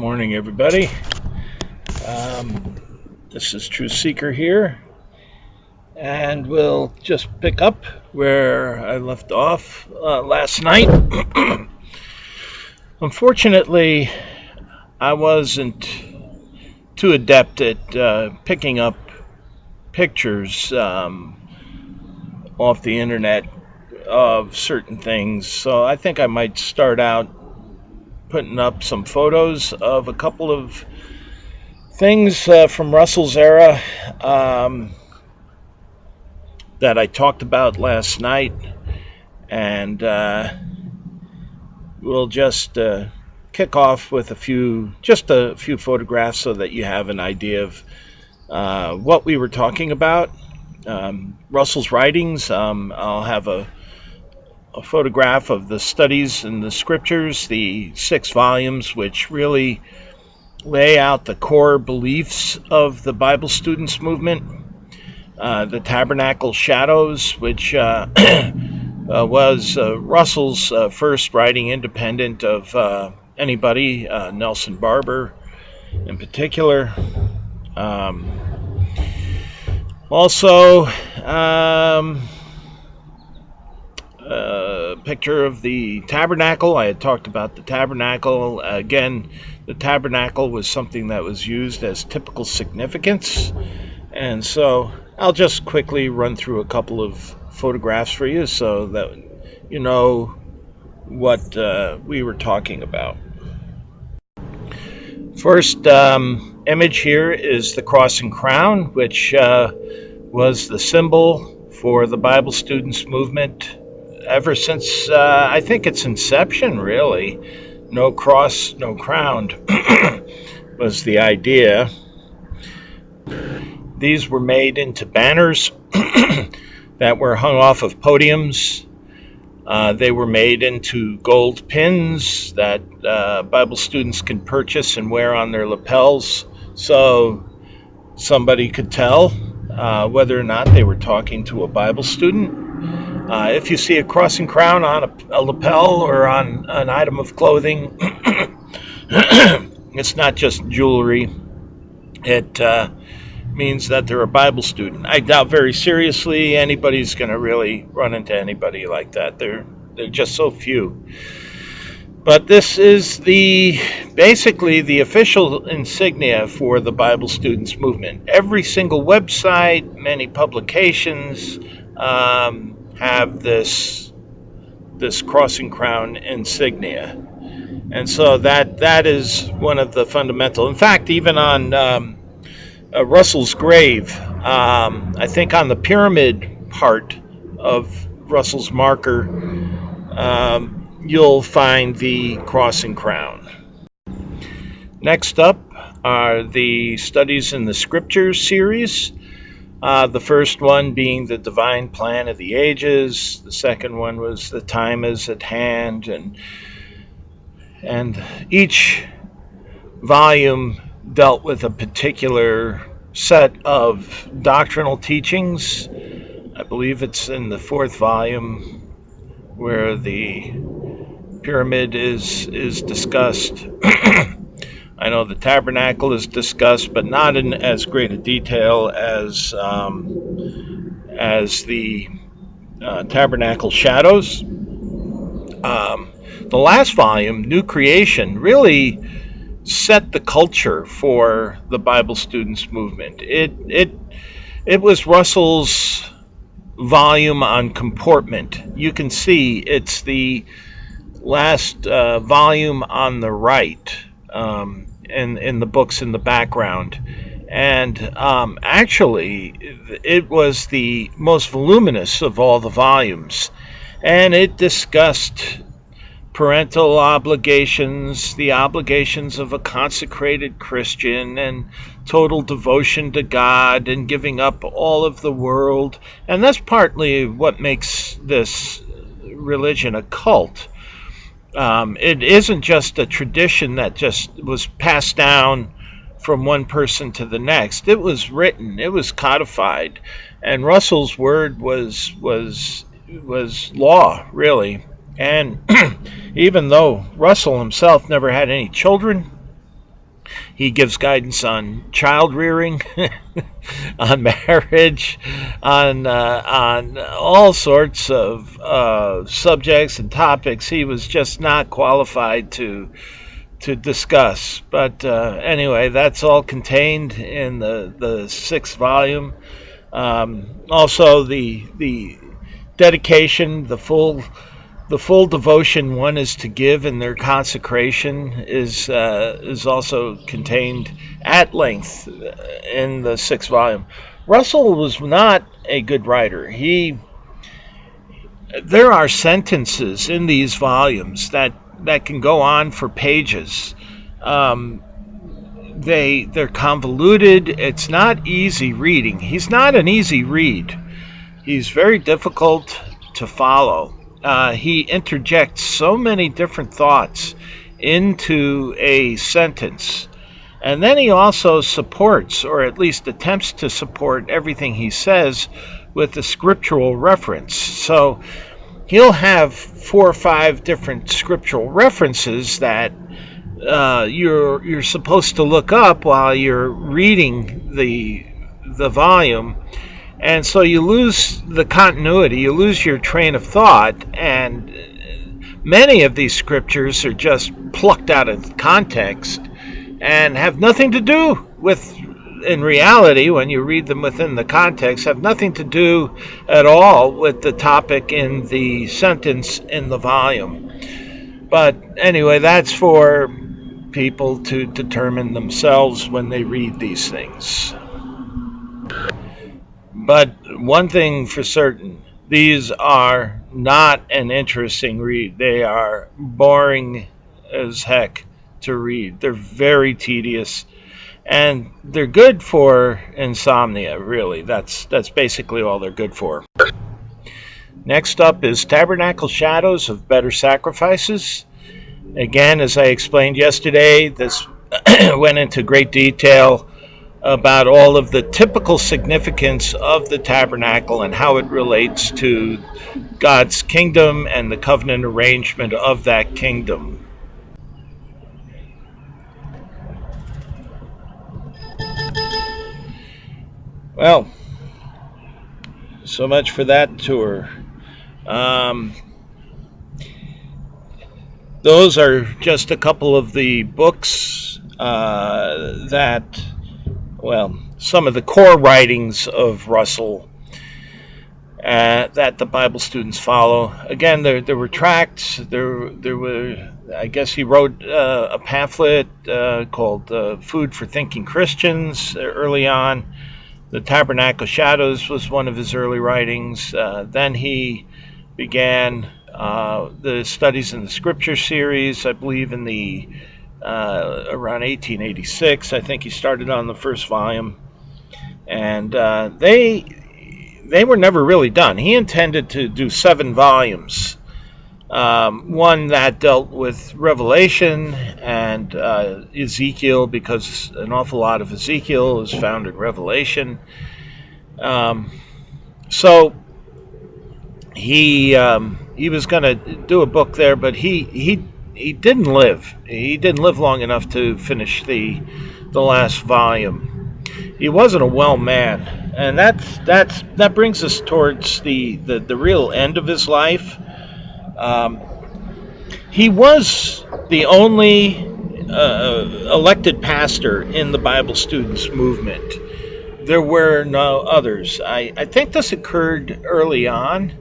morning, everybody. This is True Seeker here, and we'll just pick up where I left off last night. Unfortunately, I wasn't too adept at picking up pictures off the internet of certain things, so I think I might start out putting up some photos of a couple of things from Russell's era that I talked about last night, and we'll just kick off with a few photographs so that you have an idea of what we were talking about. Russell's writings. I'll have a photograph of the studies in the scriptures, the 6 volumes, which really lay out the core beliefs of the Bible students movement. The Tabernacle Shadows, which was Russell's first writing independent of anybody, Nelson Barber in particular. Also, picture of the tabernacle. I had talked about the tabernacle. Again, the tabernacle was something that was used as typical significance, and so I'll just quickly run through a couple of photographs for you so that you know what we were talking about. First image here is the cross and crown, which was the symbol for the Bible students movement ever since I think its inception, really. No cross, no crown was the idea. These were made into banners that were hung off of podiums. They were made into gold pins that Bible students can purchase and wear on their lapels, so somebody could tell whether or not they were talking to a Bible student. If you see a cross and crown on a lapel or on an item of clothing, it's not just jewelry. It means that they're a Bible student. I doubt very seriously anybody's going to really run into anybody like that. They're just so few. But this is basically the official insignia for the Bible students movement. Every single website, many publications have this cross and crown insignia, and so that is one of the fundamental. In fact, even on Russell's grave, I think on the pyramid part of Russell's marker, you'll find the cross and crown. Next up are the Studies in the Scriptures series. The first one being the divine plan of the ages. The second one was the time is at hand, and each volume dealt with a particular set of doctrinal teachings. I believe it's in the 4th volume where the pyramid is discussed. I know the tabernacle is discussed, but not in as great a detail as the tabernacle shadows. The last volume, New Creation, really set the culture for the Bible students movement. It was Russell's volume on comportment. You can see it's the last volume on the right. In the books in the background, and actually it was the most voluminous of all the volumes, and it discussed parental obligations, the obligations of a consecrated Christian, and total devotion to God, and giving up all of the world. And that's partly what makes this religion a cult. It isn't just a tradition that just was passed down from one person to the next. It was written, it was codified, and Russell's word was law, really. And even though Russell himself never had any children, He gives guidance on child rearing, on marriage, on all sorts of subjects and topics he was just not qualified to discuss. But anyway, that's all contained in the sixth volume. Also, the dedication, the full devotion one is to give in their consecration is also contained at length in the sixth volume. Russell was not a good writer. There are sentences in these volumes that can go on for pages. They're convoluted. It's not easy reading. He's not an easy read. He's very difficult to follow. He interjects so many different thoughts into a sentence. And then he also supports, or at least attempts to support, everything he says with a scriptural reference. So he'll have 4 or 5 different scriptural references that you're supposed to look up while you're reading the volume. And so you lose the continuity, you lose your train of thought, and many of these scriptures are just plucked out of context and have nothing to do with, in reality, when you read them within the context, have nothing to do at all with the topic in the sentence in the volume. But anyway, that's for people to determine themselves when they read these things. But one thing for certain, these are not an interesting read. They are boring as heck to read. They're very tedious, and they're good for insomnia, really. That's basically all they're good for. Next up is Tabernacle Shadows of Better Sacrifices. Again, as I explained yesterday, this went into great detail about all of the typical significance of the tabernacle and how it relates to God's kingdom and the covenant arrangement of that kingdom. Well, so much for that tour. Those are just a couple of the books some of the core writings of Russell that the Bible students follow. Again, there were tracts. There were. I guess he wrote a pamphlet called "Food for Thinking Christians" early on. The Tabernacle Shadows was one of his early writings. Then he began the Studies in the Scripture series, I believe, in the around 1886. I think he started on the first volume, and they were never really done. He intended to do 7 volumes. One that dealt with Revelation and Ezekiel, because an awful lot of Ezekiel is found in Revelation. So he was going to do a book there, but he didn't live. He didn't live long enough to finish the last volume. He wasn't a well man, and that brings us towards the real end of his life. He was the only elected pastor in the Bible Students movement. There were no others. I think this occurred early on,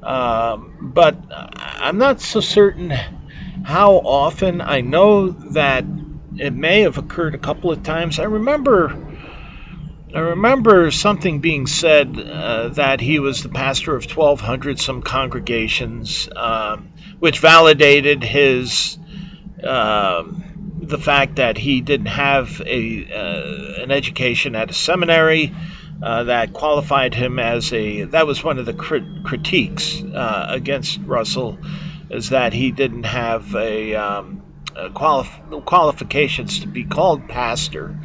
but I'm not so certain how often. I know that it may have occurred a couple of times. I remember something being said that he was the pastor of 1,200 some congregations, which validated his the fact that he didn't have an education at a seminary that qualified him as that was one of the critiques against Russell, is that he didn't have qualifications to be called pastor.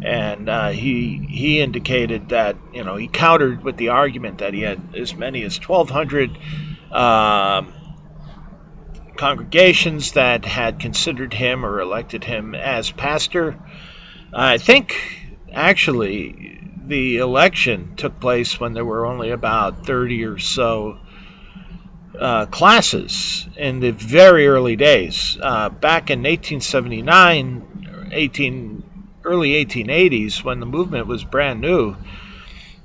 And he indicated that, he countered with the argument that he had as many as 1,200 congregations that had considered him or elected him as pastor. I think actually the election took place when there were only about 30 or so classes in the very early days. Back in 1879, early 1880s, when the movement was brand new,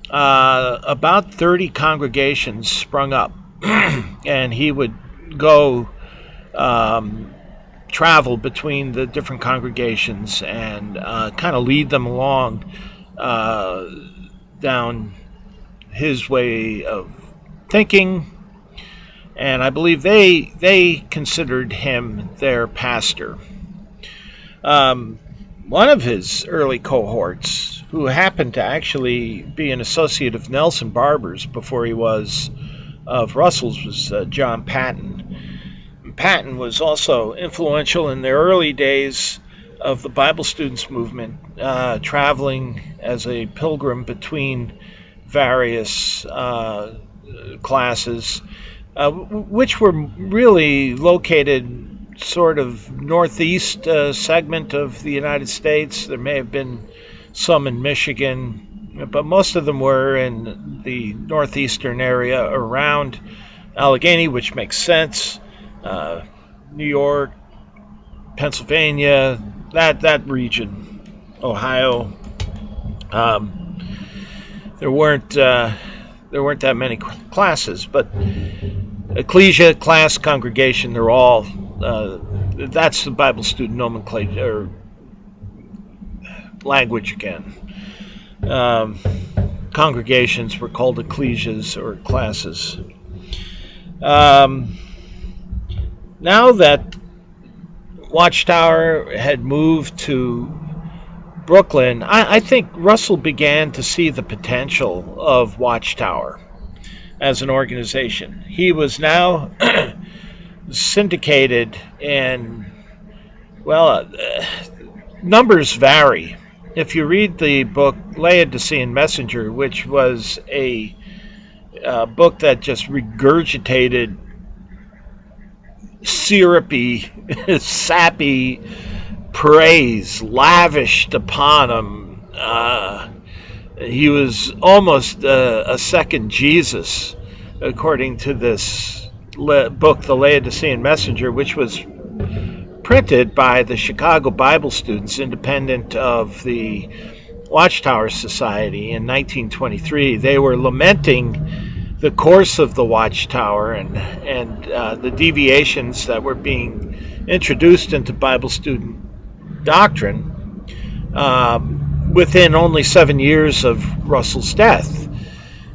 about 30 congregations sprung up, and he would go travel between the different congregations and kind of lead them along down his way of thinking. And I believe they considered him their pastor. One of his early cohorts, who happened to actually be an associate of Nelson Barber's before he was of Russell's, was John Paton. Paton was also influential in the early days of the Bible students movement, traveling as a pilgrim between various classes, which were really located sort of northeast segment of the United States. There may have been some in Michigan, but most of them were in the northeastern area around Allegheny, which makes sense. New York, Pennsylvania, that region, Ohio. There weren't that many classes, but ecclesia, class, congregation, they're all that's the Bible student nomenclature language again. Congregations were called ecclesias or classes. Now that Watchtower had moved to Brooklyn, I think Russell began to see the potential of Watchtower as an organization. He was now syndicated in, numbers vary. If you read the book Laodicean Messenger, which was a book that just regurgitated syrupy, sappy praise lavished upon him. He was almost a second Jesus, according to this book, The Laodicean Messenger, which was printed by the Chicago Bible Students, independent of the Watchtower Society, in 1923. They were lamenting the course of the Watchtower and the deviations that were being introduced into Bible student doctrine within only 7 years of Russell's death.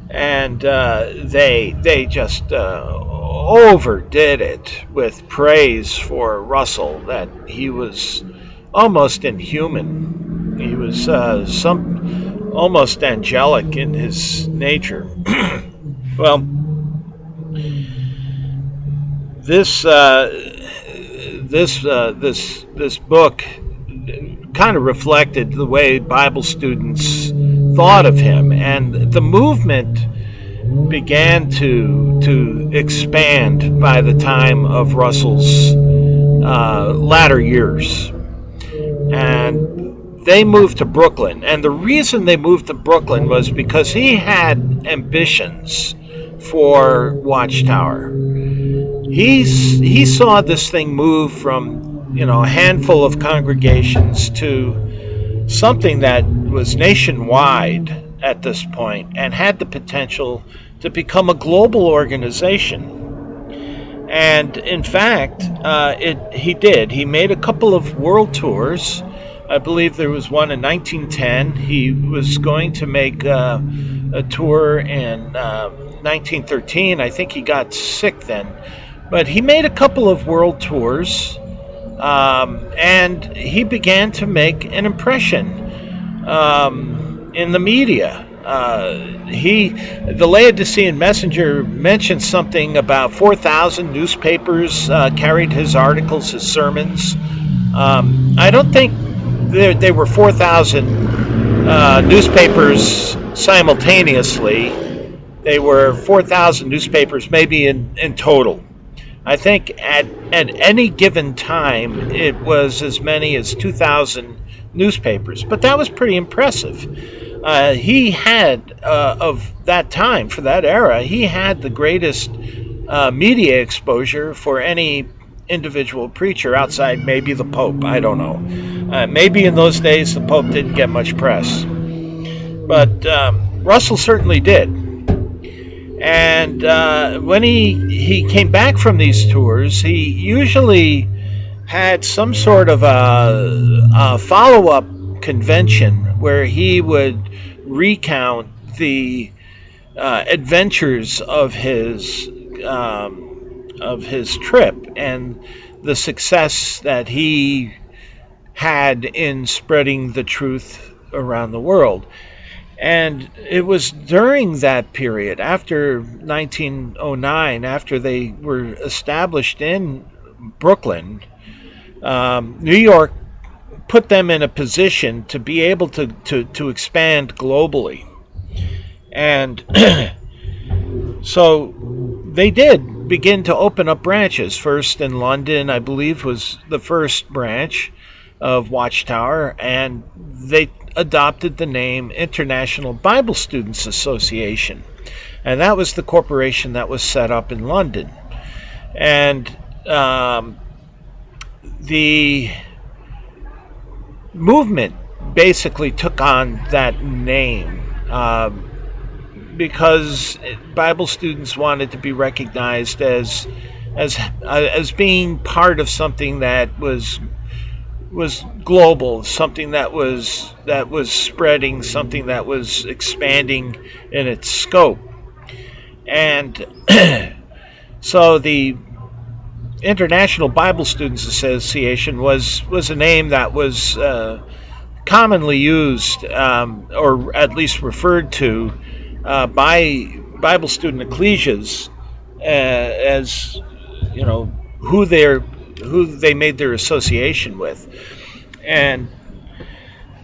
And they just overdid it with praise for Russell, that he was almost inhuman. He was almost angelic in his nature. Well, this book kind of reflected the way Bible students thought of him, and the movement began to expand by the time of Russell's latter years. And they moved to Brooklyn, and the reason they moved to Brooklyn was because he had ambitions for Watchtower. He saw this thing move from a handful of congregations to something that was nationwide at this point and had the potential to become a global organization. And in fact, he did. He made a couple of world tours. I believe there was one in 1910. He was going to make a tour in 1913. I think he got sick then. But he made a couple of world tours, and he began to make an impression in the media. The Laodicean Messenger mentioned something about 4,000 newspapers carried his articles, his sermons. I don't think there were 4,000 newspapers simultaneously. They were 4,000 newspapers maybe in total. I think at any given time it was as many as 2,000 newspapers, but that was pretty impressive. He had, of that time, for that era, he had the greatest media exposure for any individual preacher outside maybe the Pope. I don't know. Maybe in those days the Pope didn't get much press, but Russell certainly did. And when he came back from these tours, he usually had some sort of a follow-up convention where he would recount the adventures of his trip and the success that he had in spreading the truth around the world. And it was during that period, after 1909, after they were established in Brooklyn, New York put them in a position to be able to expand globally. And so they did begin to open up branches. First in London, I believe, was the first branch of Watchtower, and they adopted the name International Bible Students Association. And that was the corporation that was set up in London. And the movement basically took on that name because Bible students wanted to be recognized as being part of something that was global, something that was spreading, something that was expanding in its scope. And so the International Bible Students Association was a name that was commonly used, or at least referred to, by Bible student ecclesias as, who they made their association with. And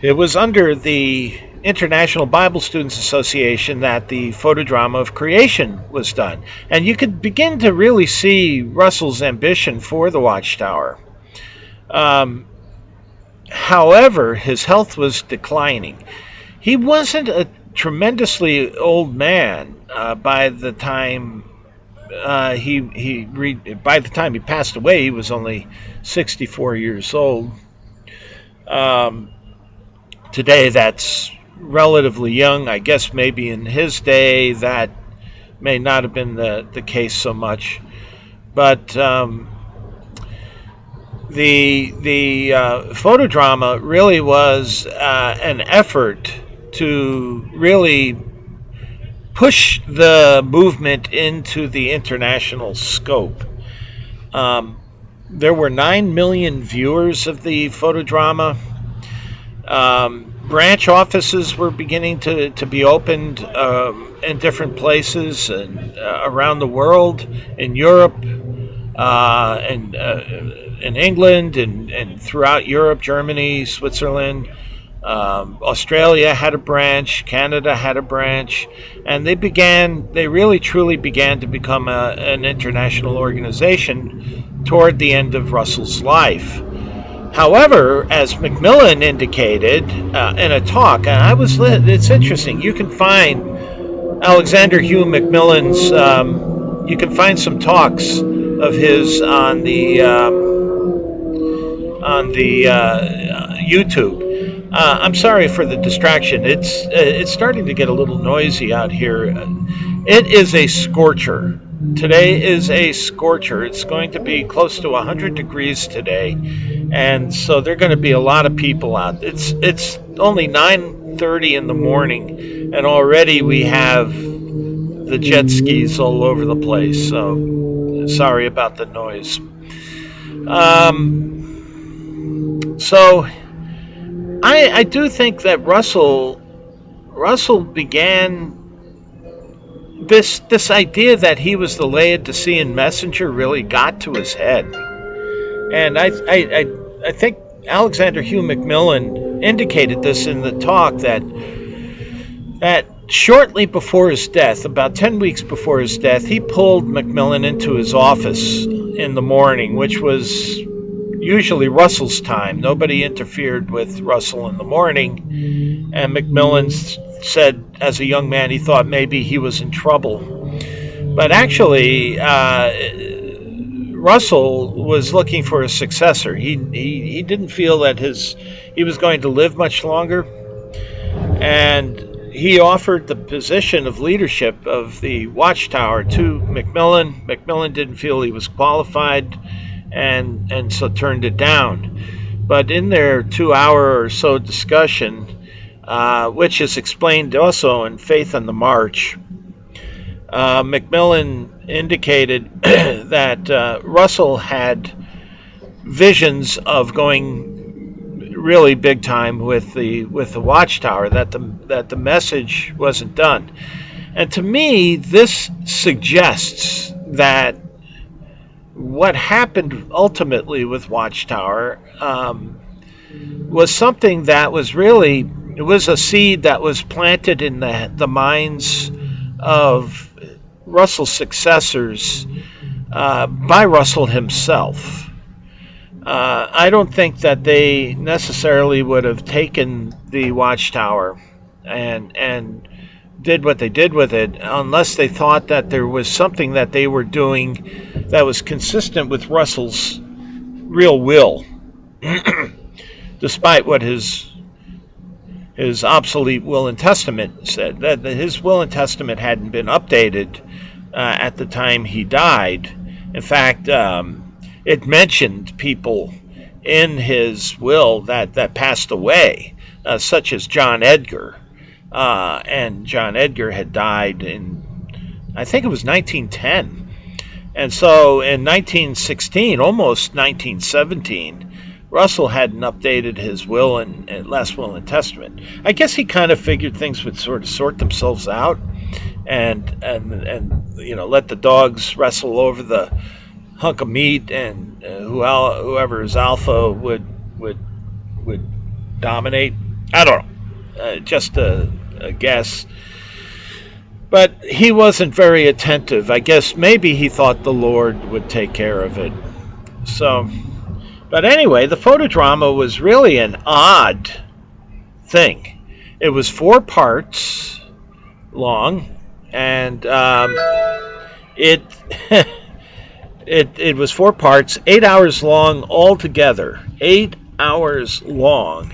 it was under the International Bible Students Association that the Photodrama of creation was done. And you could begin to really see Russell's ambition for the Watchtower. However, his health was declining. He wasn't a tremendously old man by the time by the time he passed away. He was only 64 years old. Today, that's relatively young. I guess maybe in his day that may not have been the case so much. But the Photodrama really was an effort to really push the movement into the international scope. There were 9 million viewers of the Photodrama. Branch offices were beginning to be opened in different places and around the world, in Europe, and in England, and throughout Europe, Germany, Switzerland. Australia had a branch, Canada had a branch, and they really truly began to become an international organization toward the end of Russell's life. However, as Macmillan indicated in a talk, and it's interesting, you can find Alexander Hugh Macmillan's, you can find some talks of his on the YouTube. I'm sorry for the distraction. It's starting to get a little noisy out here. It is a scorcher. Today is a scorcher. It's going to be close to 100 degrees today, and so there are going to be a lot of people out. It's only 9:30 in the morning, and already we have the jet skis all over the place. So sorry about the noise. So I do think that Russell began this idea that he was the Laodicean messenger really got to his head. And I think Alexander Hugh Macmillan indicated this in the talk, that shortly before his death, about 10 weeks before his death, he pulled Macmillan into his office in the morning, which was usually Russell's time. Nobody interfered with Russell in the morning, and Macmillan said as a young man he thought maybe he was in trouble. But actually, Russell was looking for a successor. He didn't feel that he was going to live much longer, and he offered the position of leadership of the watchtower to Macmillan. Macmillan didn't feel he was qualified, and so turned it down. But in their 2 hour or so discussion, which is explained also in Faith on the March, Macmillan indicated that Russell had visions of going really big time with the watchtower, that the message wasn't done. And to me, this suggests that what happened ultimately with Watchtower was something that was really, it was a seed that was planted in the minds of Russell's successors by Russell himself. I don't think that they necessarily would have taken the Watchtower and did what they did with it unless they thought that there was something that they were doing that was consistent with Russell's real will, despite what his obsolete will and testament said. That his will and testament hadn't been updated at the time he died. In fact, it mentioned people in his will that passed away, such as John Edgar. And John Edgar had died in, I think it was 1910. And so in 1916, almost 1917, Russell hadn't updated his will and last will and testament. I guess he kind of figured things would sort of sort themselves out, and let the dogs wrestle over the hunk of meat, and whoever is alpha would dominate. I don't know, just a guess. But he wasn't very attentive. I guess maybe he thought the Lord would take care of it. So, but anyway, the Photodrama was really an odd thing. It was 4 parts long, and it it was 4 parts, 8 hours long altogether. 8 hours long.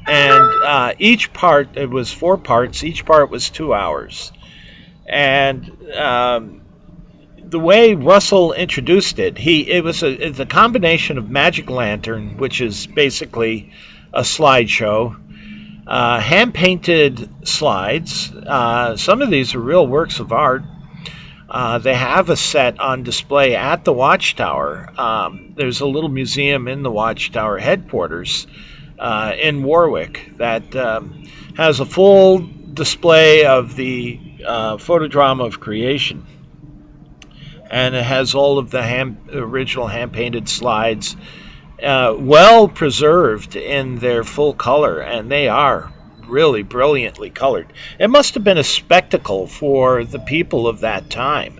And each part, it was 4 parts, each part was 2 hours. And the way Russell introduced it, it's a combination of magic lantern, which is basically a slideshow, hand-painted slides. Some of these are real works of art. They have a set on display at the Watchtower. There's a little museum in the Watchtower headquarters in Warwick that has a full display of the Photodrama of creation, and it has all of the original hand-painted slides, well preserved in their full color, and they are really brilliantly colored. It must have been a spectacle for the people of that time.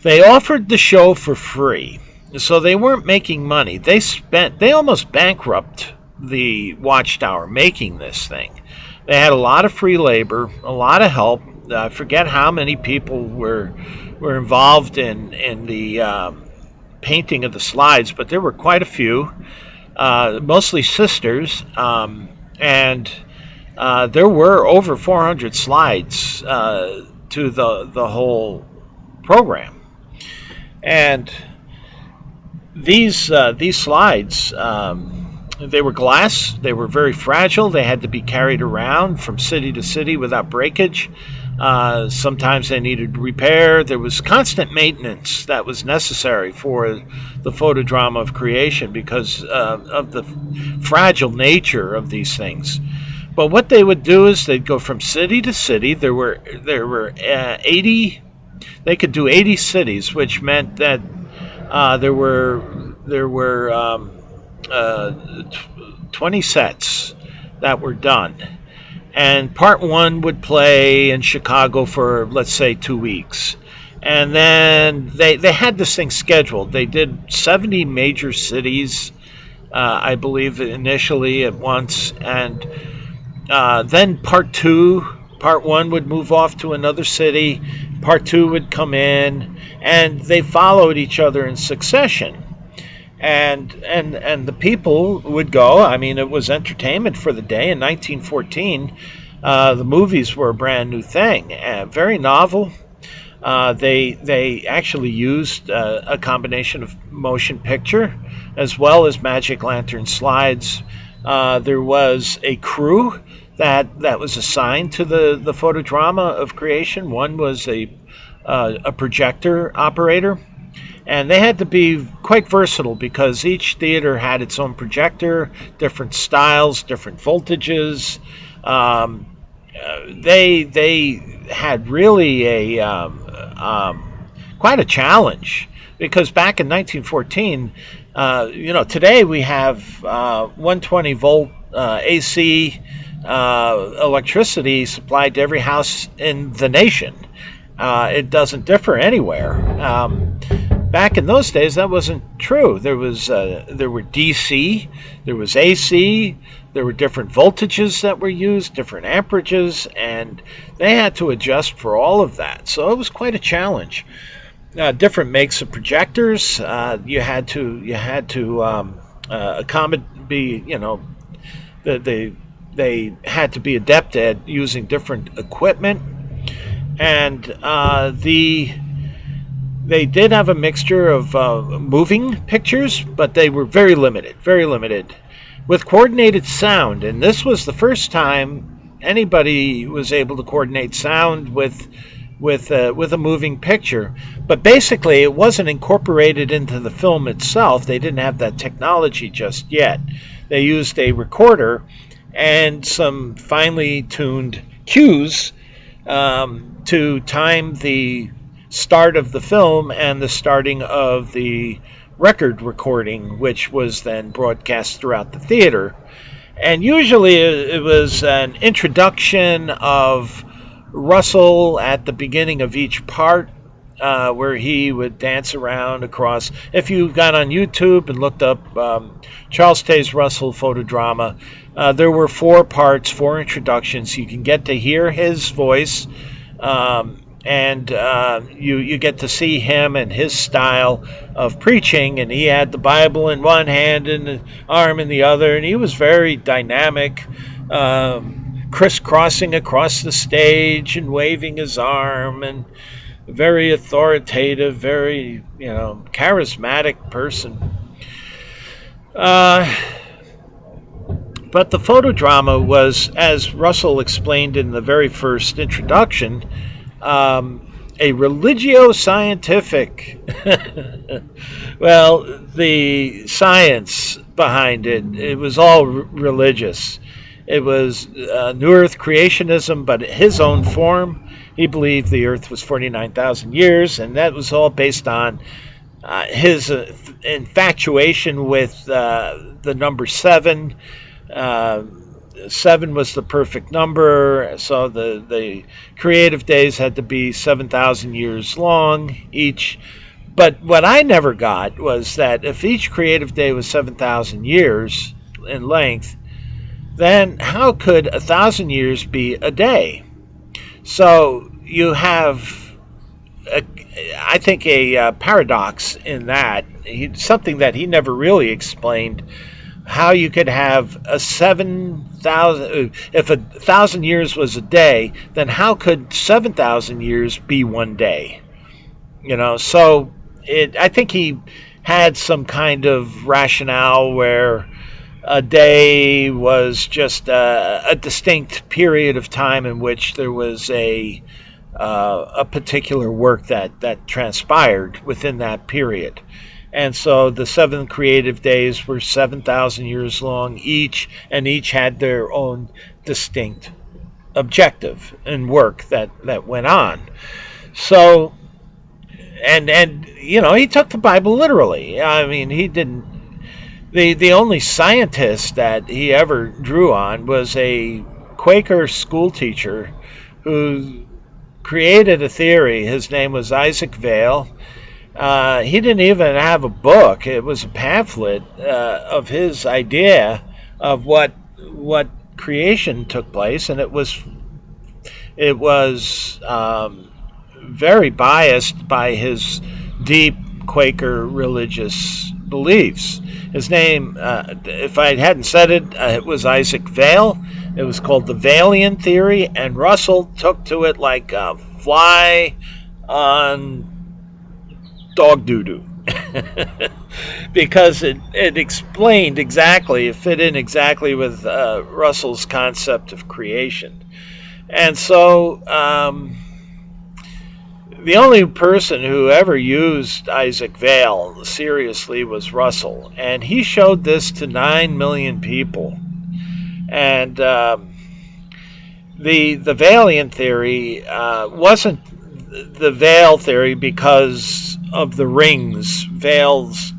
They offered the show for free, so they weren't making money. They almost bankrupt the Watchtower making this thing. They had a lot of free labor, a lot of help. I forget how many people were involved in the painting of the slides, but there were quite a few, mostly sisters, and there were over 400 slides to the whole program. And these slides, they were glass. They were very fragile. They had to be carried around from city to city without breakage. Sometimes they needed repair. There was constant maintenance that was necessary for the Photodrama of creation because of the fragile nature of these things. But what they would do is they'd go from city to city. There were 80. They could do 80 cities, which meant that there were 20 sets that were done. And part one would play in Chicago for, let's say, 2 weeks. And then they had this thing scheduled. They did 70 major cities, I believe, initially at once. And then part one would move off to another city. Part two would come in. And they followed each other in succession. And the people would go. I mean, it was entertainment for the day. In 1914, the movies were a brand new thing, very novel. They actually used a combination of motion picture as well as magic lantern slides. There was a crew that was assigned to the photodrama of creation. One was a projector operator. And they had to be quite versatile because each theater had its own projector, different styles, different voltages. They had really quite a challenge because back in 1914, today we have 120 volt AC electricity supplied to every house in the nation. It doesn't differ anywhere. Back in those days, that wasn't true. There were DC, there was AC, there were different voltages that were used, different amperages, and they had to adjust for all of that. So it was quite a challenge. Different makes of projectors. You had to accommodate. They had to be adept at using different equipment, and They did have a mixture of moving pictures, but they were very limited, with coordinated sound. And this was the first time anybody was able to coordinate sound with a moving picture. But basically, it wasn't incorporated into the film itself. They didn't have that technology just yet. They used a recorder and some finely tuned cues to time the start of the film and the starting of the record recording, which was then broadcast throughout the theater. And usually it was an introduction of Russell at the beginning of each part, where he would dance around across. If you got on YouTube and looked up Charles Taze Russell Photodrama, there were 4 parts, 4 introductions. You can get to hear his voice, and you get to see him and his style of preaching. And he had the Bible in one hand and the arm in the other, and he was very dynamic, crisscrossing across the stage and waving his arm, and very authoritative, very charismatic person. But the photodrama was, as Russell explained in the very first introduction, a religio-scientific. Well, the science behind it was all religious. It was New Earth creationism, but his own form. He believed the Earth was 49,000 years, and that was all based on his infatuation with the number 7. 7 was the perfect number, so the creative days had to be 7,000 years long each. But what I never got was that if each creative day was 7,000 years in length, then how could 1,000 years be a day? So you have, I think, a paradox in that, something that he never really explained. How you could have a 7,000, if 1,000 years was a day, then how could 7,000 years be one day? So I think he had some kind of rationale where a day was just a distinct period of time in which there was a particular work that transpired within that period. And so the 7 creative days were 7,000 years long each, and each had their own distinct objective and work that went on. So, and he took the Bible literally. I mean, he didn't. The only scientist that he ever drew on was a Quaker school teacher who created a theory. His name was Isaac Vale. He didn't even have a book. It was a pamphlet of his idea of what creation took place, and it was very biased by his deep Quaker religious beliefs. His name, if I hadn't said it, it was Isaac Vale. It was called the Valian theory, and Russell took to it like a fly on dog doo-doo. Because it explained exactly, it fit in exactly with Russell's concept of creation. And so the only person who ever used Isaac Vale seriously was Russell, and he showed this to 9 million people. And the Valian theory wasn't the Vale theory because of the rings. Vale's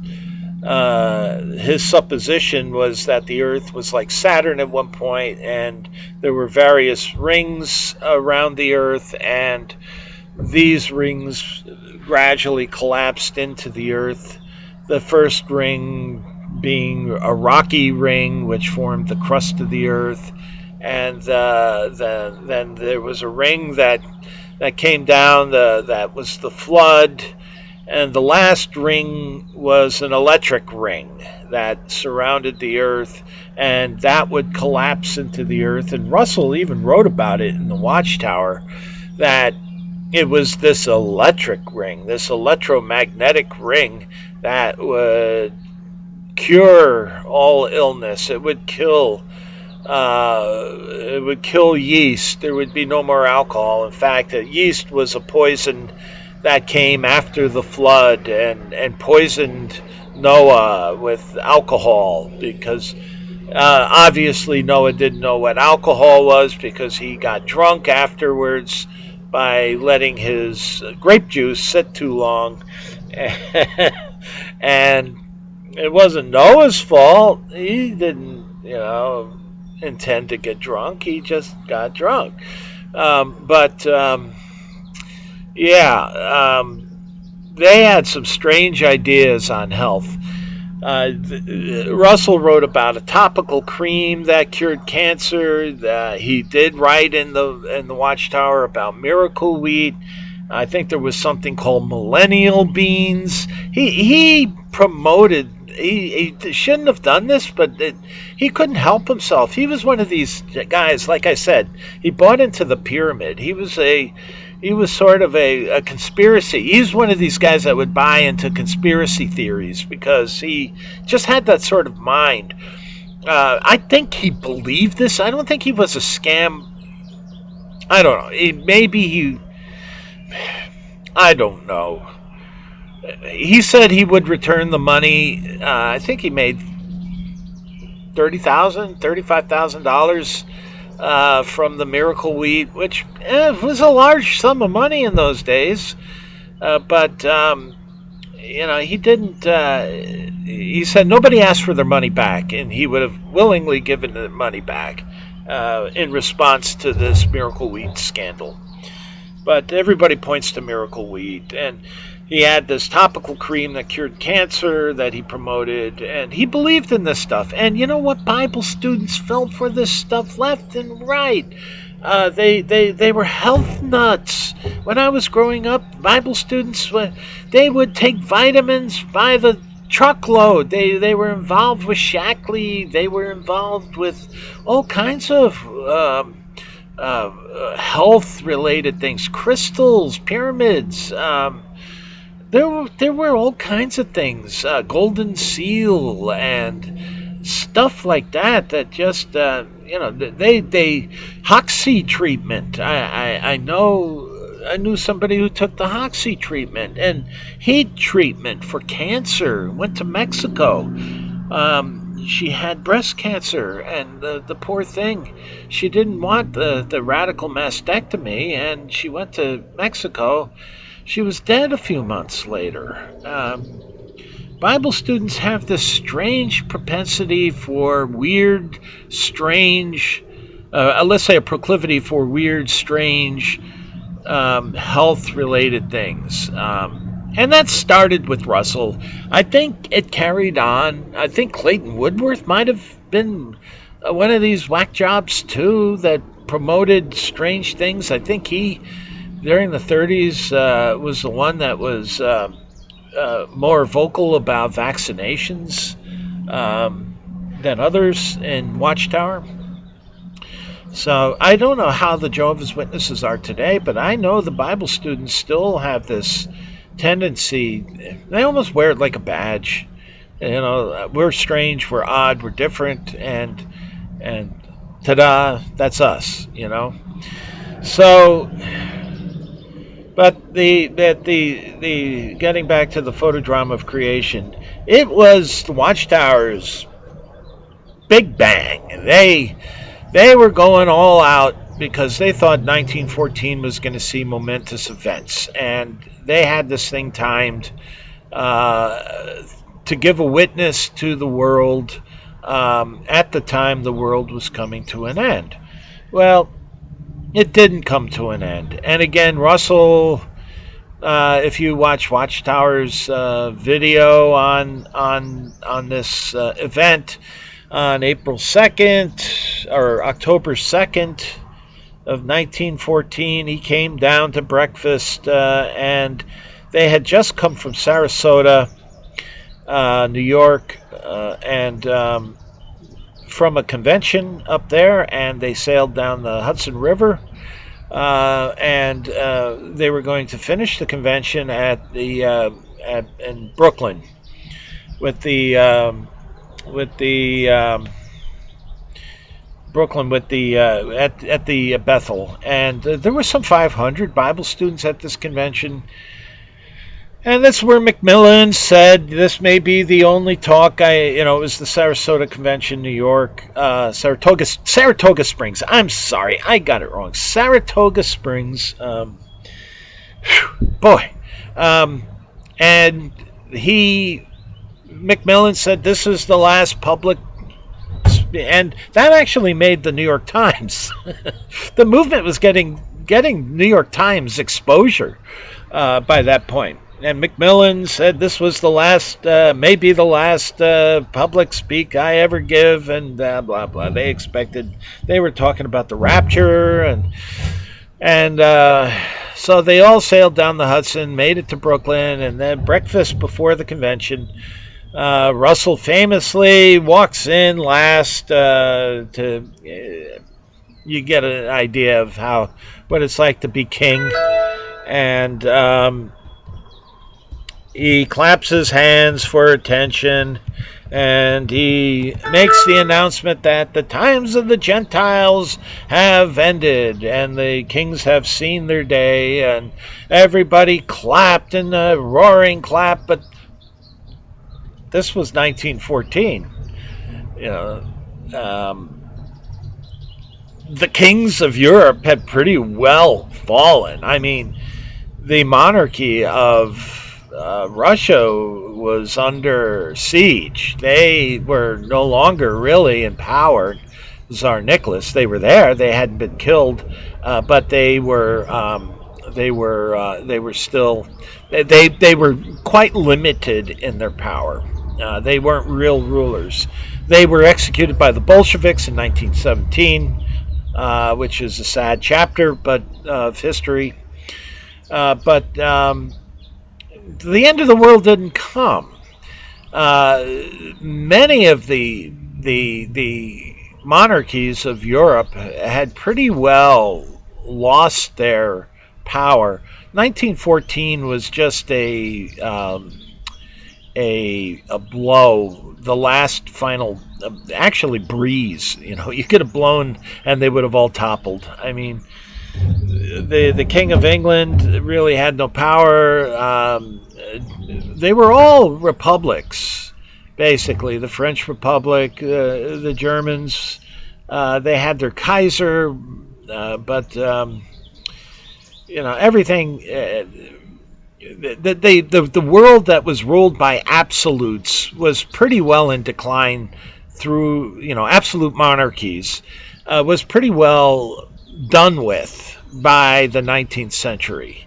his supposition was that the Earth was like Saturn at one point, and there were various rings around the Earth, and these rings gradually collapsed into the Earth. The first ring being a rocky ring which formed the crust of the Earth, and then there was a ring that came down, that was the flood, and the last ring was an electric ring that surrounded the Earth, and that would collapse into the Earth. And Russell even wrote about it in the Watchtower, that it was this electric ring, this electromagnetic ring, that would cure all illness. It would kill yeast. There would be no more alcohol. In fact, yeast was a poison that came after the flood and poisoned Noah with alcohol, because obviously Noah didn't know what alcohol was, because he got drunk afterwards by letting his grape juice sit too long. And it wasn't Noah's fault. He didn't, intend to get drunk. He just got drunk. They had some strange ideas on health. Russell wrote about a topical cream that cured cancer. He did write in the Watchtower about miracle wheat. I think there was something called millennial beans. He promoted. He shouldn't have done this, but he couldn't help himself. He was one of these guys. Like I said, he bought into the pyramid. He was sort of a conspiracy. He's one of these guys that would buy into conspiracy theories because he just had that sort of mind. I think he believed this. I don't think he was a scam. I don't know. I don't know. He said he would return the money. I think he made $35,000 from the miracle wheat, which was a large sum of money in those days. But he didn't. He said nobody asked for their money back, and he would have willingly given the money back in response to this miracle wheat scandal. But everybody points to miracle wheat, and he had this topical cream that cured cancer that he promoted, and he believed in this stuff. And you know what? Bible students fell for this stuff left and right. They were health nuts. When I was growing up, Bible students, they would take vitamins by the truckload. They were involved with Shackley. They were involved with all kinds of health-related things, crystals, pyramids. There were all kinds of things, golden seal and stuff like that just they Hoxsey treatment. I knew somebody who took the Hoxsey treatment and heat treatment for cancer. Went to Mexico. She had breast cancer, and the poor thing, she didn't want the radical mastectomy, and she went to Mexico. She was dead a few months later. Bible students have this strange propensity for weird, strange let's say, a proclivity for weird, strange, health-related things. And that started with Russell. I think it carried on. I think Clayton Woodworth might have been one of these whack jobs too that promoted strange things. I think he, during the 30s, was the one that was more vocal about vaccinations than others in Watchtower. So I don't know how the Jehovah's Witnesses are today, but I know the Bible students still have this tendency. They almost wear it like a badge. We're strange, we're odd, we're different, and ta-da, that's us. So, but the getting back to the photodrama of creation, it was the Watchtower's big bang. They were going all out because they thought 1914 was going to see momentous events, and they had this thing timed to give a witness to the world at the time the world was coming to an end. Well, it didn't come to an end. And again, Russell, if you watch Watchtower's video on this event, on April 2nd or October 2nd of 1914, he came down to breakfast, and they had just come from Sarasota, New York, and from a convention up there, and they sailed down the Hudson River, and they were going to finish the convention in Brooklyn with the at the Bethel, and there were some 500 Bible students at this convention, and that's where Macmillan said this may be the only talk. It was the Sarasota Convention, New York, Saratoga Springs. I'm sorry, I got it wrong. Saratoga Springs, and Macmillan said this is the last public, and that actually made the New York Times. The movement was getting New York Times exposure by that point. And Macmillan said this was the last, maybe the last public speak I ever give, and blah, blah, blah. They were talking about the rapture, and so they all sailed down the Hudson, made it to Brooklyn, and then breakfast before the convention. Russell famously walks in last you get an idea of what it's like to be king, and he claps his hands for attention, and he makes the announcement that the times of the Gentiles have ended and the kings have seen their day, and everybody clapped in a roaring clap. But this was 1914. The kings of Europe had pretty well fallen. I mean, the monarchy of Russia was under siege. They were no longer really in power. Tsar Nicholas, they were there. They hadn't been killed, but they were still they were quite limited in their power. They weren't real rulers. They were executed by the Bolsheviks in 1917, which is a sad chapter of history. But the end of the world didn't come. Many of the monarchies of Europe had pretty well lost their power. 1914 was just a blow, the last final, actually breeze. You could have blown and they would have all toppled. I mean, the King of England really had no power. They were all republics, basically. The French Republic, the Germans, they had their Kaiser, but everything. The world that was ruled by absolutes was pretty well in decline through absolute monarchies. was pretty well done with by the 19th century.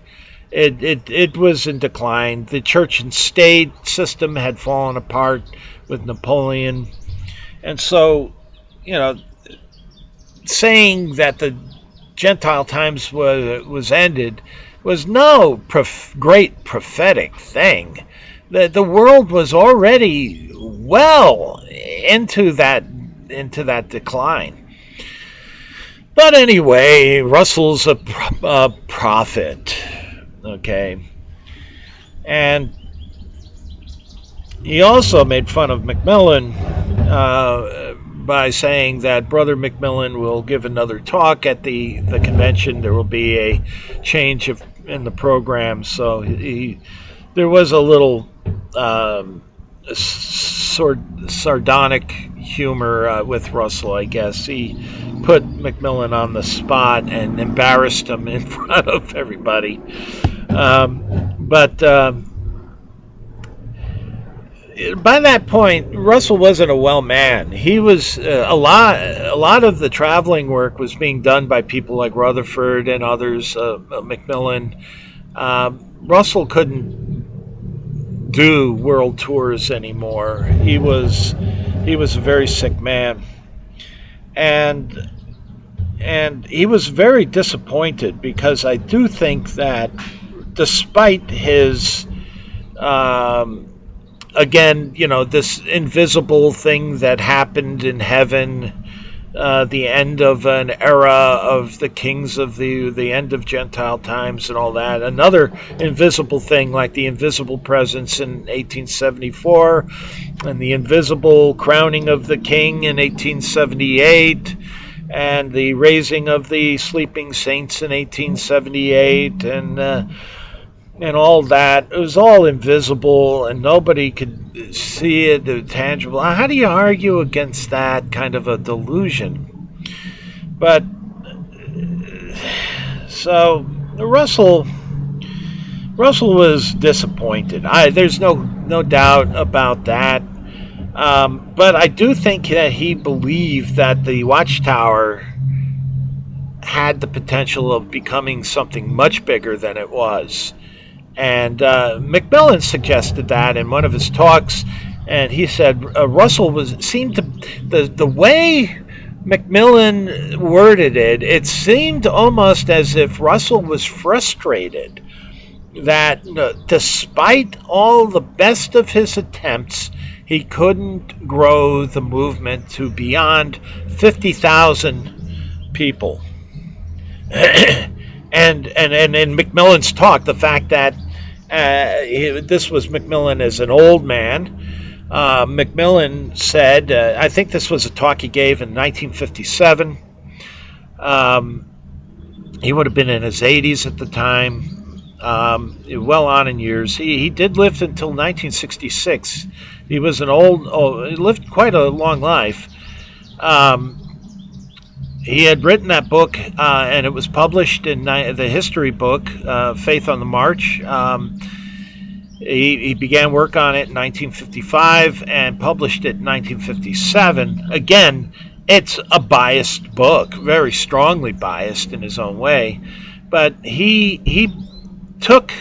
It was in decline. The church and state system had fallen apart with Napoleon. And so, you know, saying that the Gentile times was ended was no great prophetic thing. The world was already well into that decline. But anyway, Russell's a prophet, okay, and he also made fun of Macmillan by saying that Brother Macmillan will give another talk at the convention. There will be a change in the program, so there was a little sardonic humor with Russell, I guess. He put Macmillan on the spot and embarrassed him in front of everybody. But by that point, Russell wasn't a well man. He was a lot of the traveling work was being done by people like Rutherford and others, Macmillan. Russell couldn't do world tours anymore. He was a very sick man, and he was very disappointed, because I do think that despite his again, you know, this invisible thing that happened in heaven, the end of an era of the kings of the end of Gentile times and all that. Another invisible thing, like the invisible presence in 1874, and the invisible crowning of the king in 1878, and the raising of the sleeping saints in 1878, and all that. It was all invisible, and nobody could see it tangible. How do you argue against that kind of a delusion? But so Russell was disappointed. There's no doubt about that. But I do think that he believed that the Watchtower had the potential of becoming something much bigger than it was. And Macmillan suggested that in one of his talks, and he said Russell seemed to, the way Macmillan worded it, it seemed almost as if Russell was frustrated that despite all the best of his attempts, he couldn't grow the movement to beyond 50,000 people. And in Macmillan's talk, the fact that this was Macmillan as an old man, Macmillan said, I think this was a talk he gave in 1957. He would have been in his 80s at the time, well on in years. He did live until 1966. He was he lived quite a long life. He had written that book, and it was published in the history book, Faith on the March. He began work on it in 1955 and published it in 1957. Again, it's a biased book, very strongly biased in his own way. But he took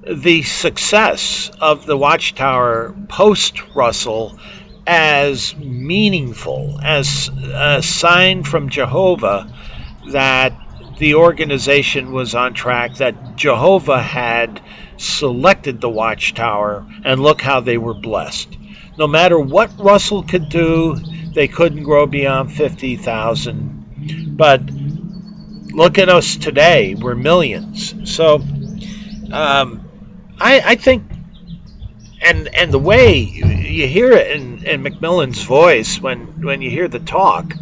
the success of the Watchtower post-Russell as meaningful, as a sign from Jehovah that the organization was on track, that Jehovah had selected the Watchtower, and look how they were blessed. No matter what Russell could do, they couldn't grow beyond 50,000. But look at us today, we're millions. So I think, and the way you hear it in Macmillan's voice when you hear the talk,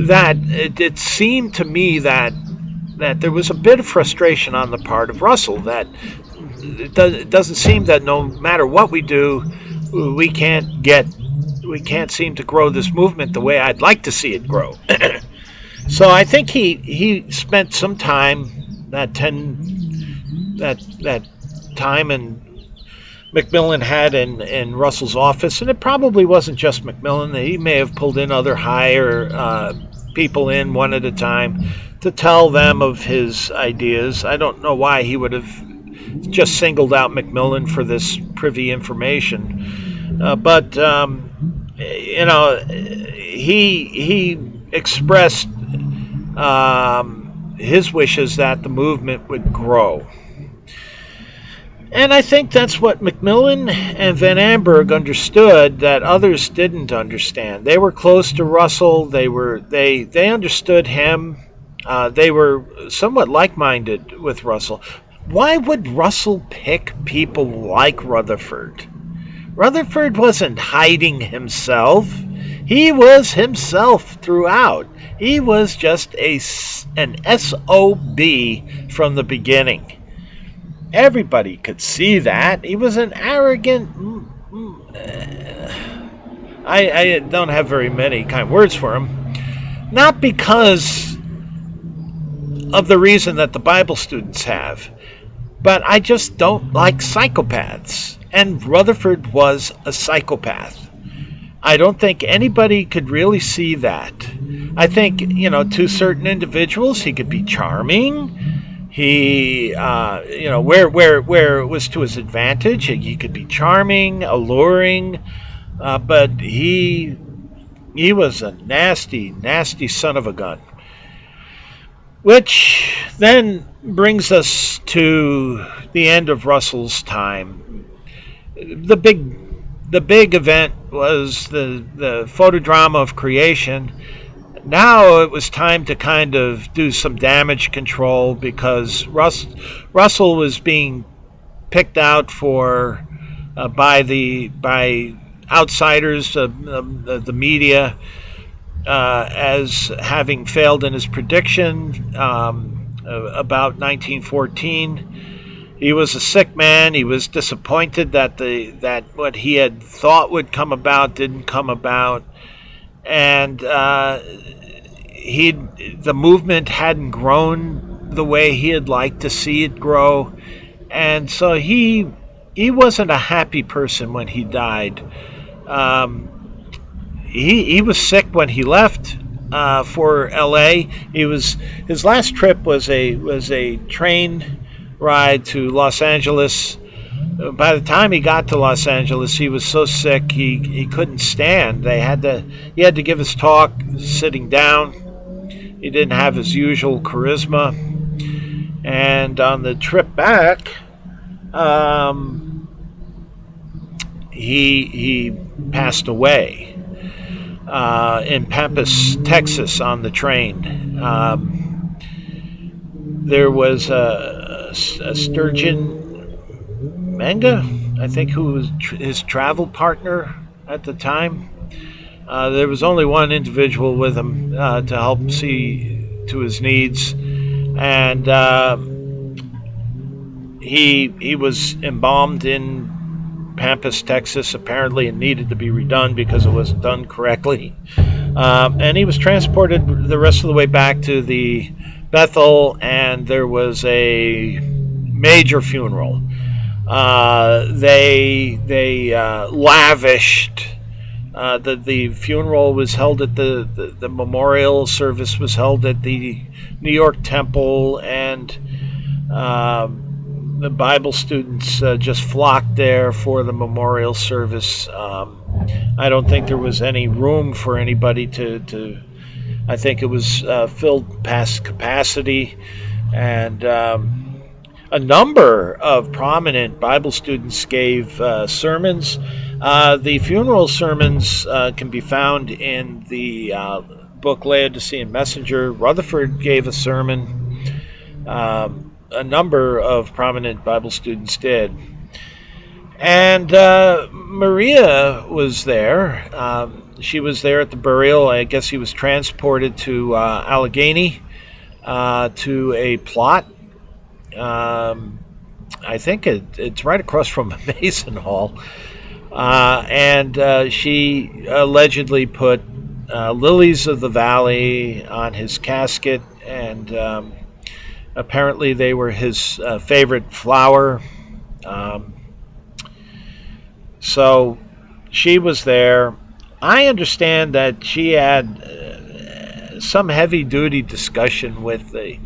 that it seemed to me that there was a bit of frustration on the part of Russell, that it doesn't seem that no matter what we do, we can't seem to grow this movement the way I'd like to see it grow. So I think he spent some time, that time in Macmillan had in Russell's office, and it probably wasn't just Macmillan. He may have pulled in other higher people in one at a time to tell them of his ideas. I don't know why he would have just singled out Macmillan for this privy information, but he expressed his wishes that the movement would grow. And I think that's what Macmillan and VanAmburgh understood that others didn't understand. They were close to Russell. They understood him. They were somewhat like-minded with Russell. Why would Russell pick people like Rutherford? Rutherford wasn't hiding himself. He was himself throughout. He was just an SOB from the beginning. Everybody could see that. He was an arrogant... I don't have very many kind of words for him. Not because of the reason that the Bible students have, but I just don't like psychopaths. And Rutherford was a psychopath. I don't think anybody could really see that. I think, to certain individuals, he could be charming. He, where it was to his advantage, he could be charming, alluring, but he was a nasty, nasty son of a gun. Which then brings us to the end of Russell's time. The big event was the Photodrama of creation. Now it was time to kind of do some damage control because Russell was being picked out for by outsiders, the media, as having failed in his prediction about 1914. He was a sick man. He was disappointed that what he had thought would come about didn't come about, and the movement hadn't grown the way he had liked to see it grow, and so he wasn't a happy person when he died. He was sick when he left for L.A. His last trip was a train ride to Los Angeles. By the time he got to Los Angeles, he was so sick he couldn't stand. He had to give his talk sitting down. He didn't have his usual charisma. And on the trip back, he passed away in Pampas, Texas, on the train. There was a Sturgeon Manga, I think, who was his travel partner at the time. There was only one individual with him to help see to his needs, and he was embalmed in Pampas, Texas. Apparently it needed to be redone because it wasn't done correctly, and he was transported the rest of the way back to the Bethel, and there was a major funeral. They lavished. The funeral was held at the memorial service was held at the New York Temple, and the Bible students just flocked there for the memorial service. I don't think there was any room for anybody to I think it was filled past capacity, and a number of prominent Bible students gave sermons. The funeral sermons can be found in the book Laodicean Messenger. Rutherford gave a sermon. A number of prominent Bible students did. And Maria was there. She was there at the burial. I guess he was transported to Allegheny to a plot. I think it's right across from Mason Hall. And she allegedly put lilies of the valley on his casket, and apparently they were his favorite flower. So she was there. I understand that she had some heavy-duty discussion with the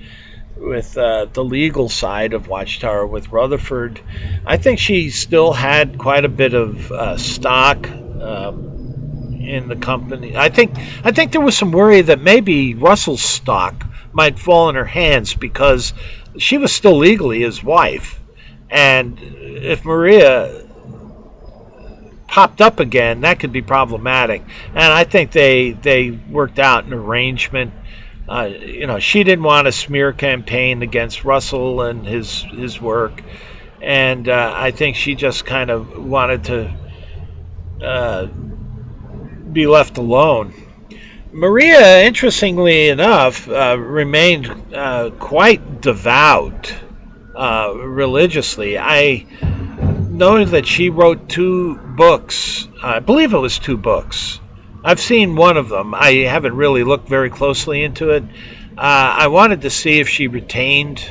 legal side of Watchtower with Rutherford. I think she still had quite a bit of stock in the company. I think there was some worry that maybe Russell's stock might fall in her hands because she was still legally his wife, and if Maria popped up again, that could be problematic. And I think they worked out an arrangement. She didn't want a smear campaign against Russell and his work, and I think she just kind of wanted to be left alone. Maria, interestingly enough, remained quite devout religiously. I noted that she wrote 2 books. I believe it was 2 books. I've seen one of them. I haven't really looked very closely into it. I wanted to see if she retained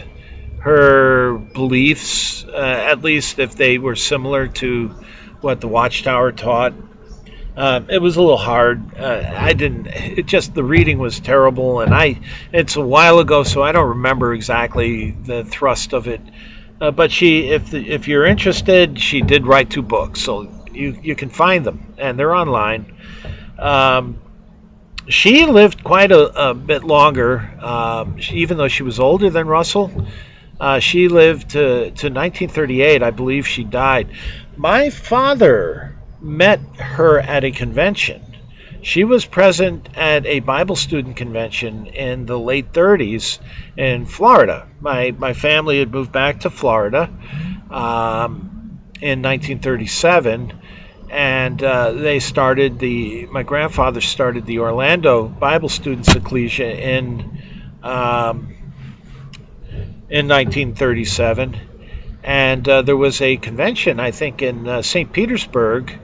her beliefs, at least if they were similar to what the Watchtower taught. It was a little hard. I didn't. It just the reading was terrible, and it's a while ago, so I don't remember exactly the thrust of it. But if you're interested, she did write 2 books, so you can find them, and they're online. She lived quite a bit longer, even though she was older than Russell. She lived to 1938, I believe she died. My father met her at a convention. She was present at a Bible student convention in the late 30s in Florida. My family had moved back to Florida in 1937, and my grandfather started the Orlando Bible Students Ecclesia in 1937, and there was a convention, I think, in St. Petersburg,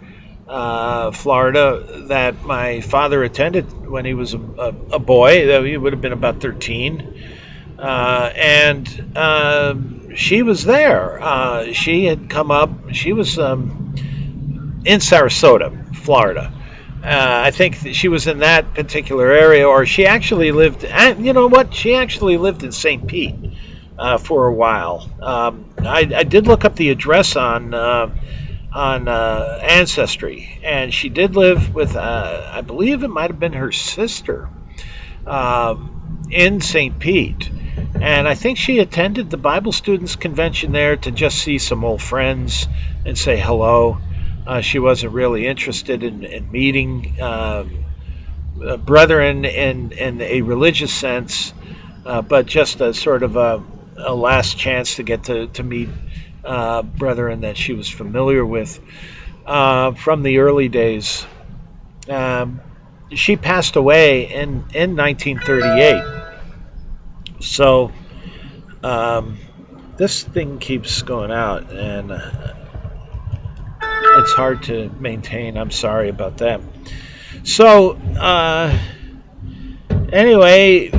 Florida, that my father attended when he was a boy. He would have been about 13. And she was there. She had come up. She was in Sarasota, Florida. I think she was in that particular area, or she actually lived. And you know what? She actually lived in St. Pete for a while. I did look up the address on Ancestry, and she did live with, I believe it might have been her sister in St. Pete. And I think she attended the Bible Students Convention there to just see some old friends and say hello. She wasn't really interested in meeting brethren in a religious sense, but just a sort of a last chance to get to meet brethren that she was familiar with from the early days. She passed away in 1938. So this thing keeps going out, and it's hard to maintain. I'm sorry about that. So anyway,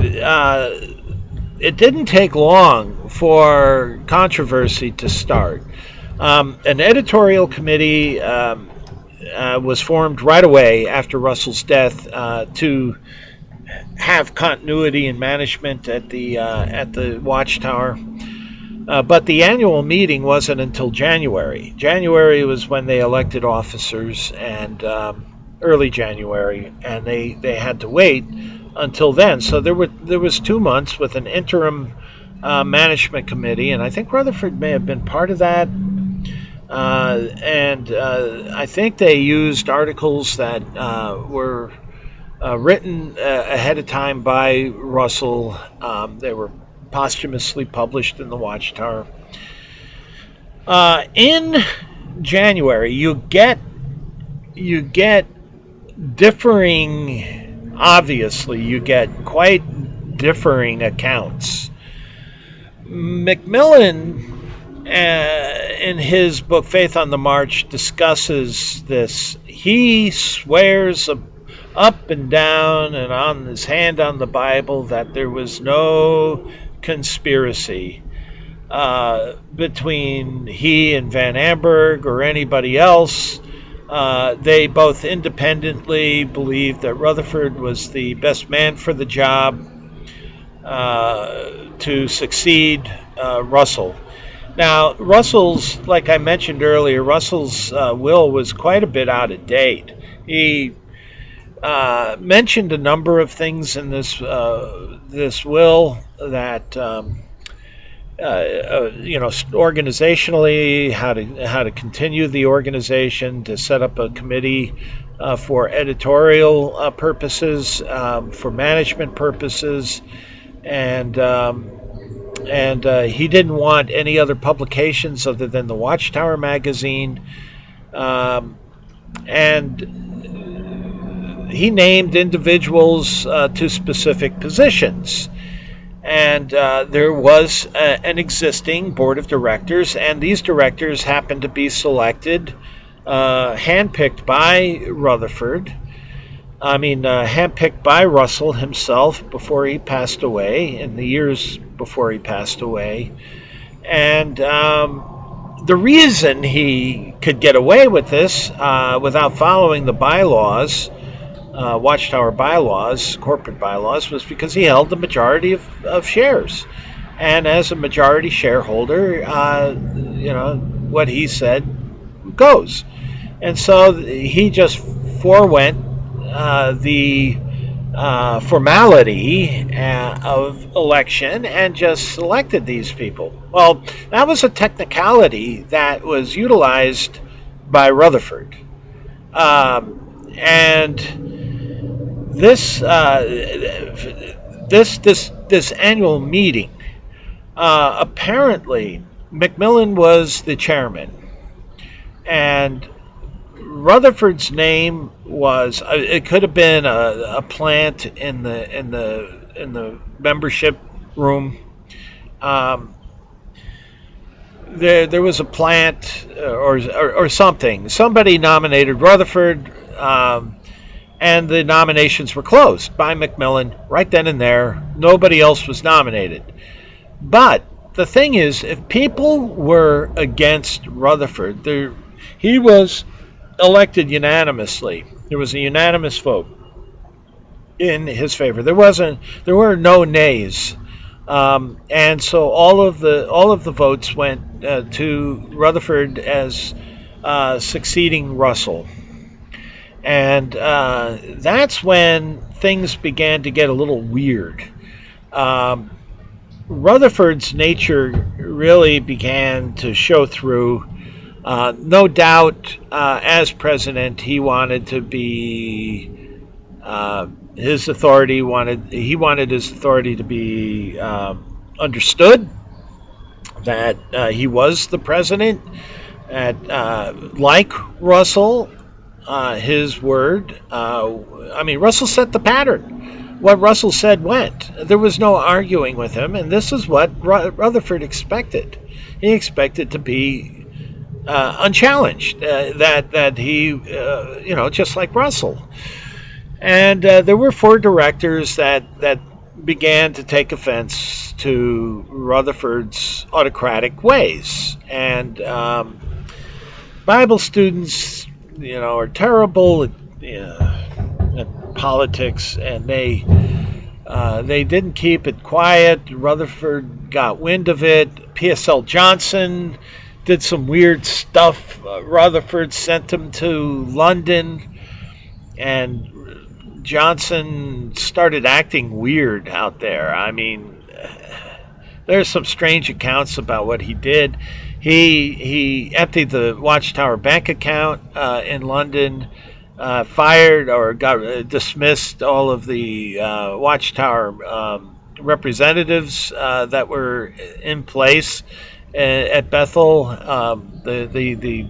it didn't take long for controversy to start. An editorial committee was formed right away after Russell's death to have continuity in management at the Watchtower. But the annual meeting wasn't until January. January was when they elected officers, and early January, and they had to wait until then. So there was 2 months with an interim management committee, and I think Rutherford may have been part of that. And I think they used articles that were written ahead of time by Russell. They were posthumously published in the Watchtower. In January, you get differing, obviously, you get quite differing accounts. Macmillan, in his book Faith on the March, discusses this. He swears up and down and on his hand on the Bible that there was no conspiracy between he and VanAmburgh or anybody else They both independently believed that Rutherford was the best man for the job to succeed Russell. Now, Russell's, like I mentioned earlier, Russell's will was quite a bit out of date. He mentioned a number of things in this will that organizationally, how to continue the organization, to set up a committee for editorial purposes, for management purposes, and he didn't want any other publications other than the Watchtower magazine, and he named individuals to specific positions. And there was an existing board of directors, and these directors happened to be selected, handpicked by Rutherford. Handpicked by Russell himself before he passed away, in the years before he passed away. And the reason he could get away with this without following the bylaws, Watchtower bylaws, corporate bylaws, was because he held the majority of shares. And as a majority shareholder, what he said goes. And so he just forewent the formality of election and just selected these people. Well, that was a technicality that was utilized by Rutherford. And this annual meeting, apparently Macmillan was the chairman, and Rutherford's name was, it could have been a plant in the membership room. There was a plant or something. Somebody nominated Rutherford, and the nominations were closed by Macmillan right then and there. Nobody else was nominated. But the thing is, if people were against Rutherford, he was elected unanimously. There was a unanimous vote in his favor. There were no nays, and so all of the votes went to Rutherford as succeeding Russell. And that's when things began to get a little weird. Rutherford's nature really began to show through. No doubt, as president, he wanted to be his authority. He wanted his authority to be understood. That he was the president. That like Russell, his word. Russell set the pattern. What Russell said went. There was no arguing with him, and this is what Rutherford expected. He expected to be unchallenged, that he, just like Russell. And there were 4 directors that began to take offense to Rutherford's autocratic ways. And Bible students, are terrible at politics, and they didn't keep it quiet. Rutherford got wind of it. P.S.L. Johnson did some weird stuff. Rutherford sent him to London, and Johnson started acting weird out there. There's some strange accounts about what he did. He emptied the Watchtower bank account in London, fired or got dismissed all of the Watchtower representatives that were in place at Bethel. The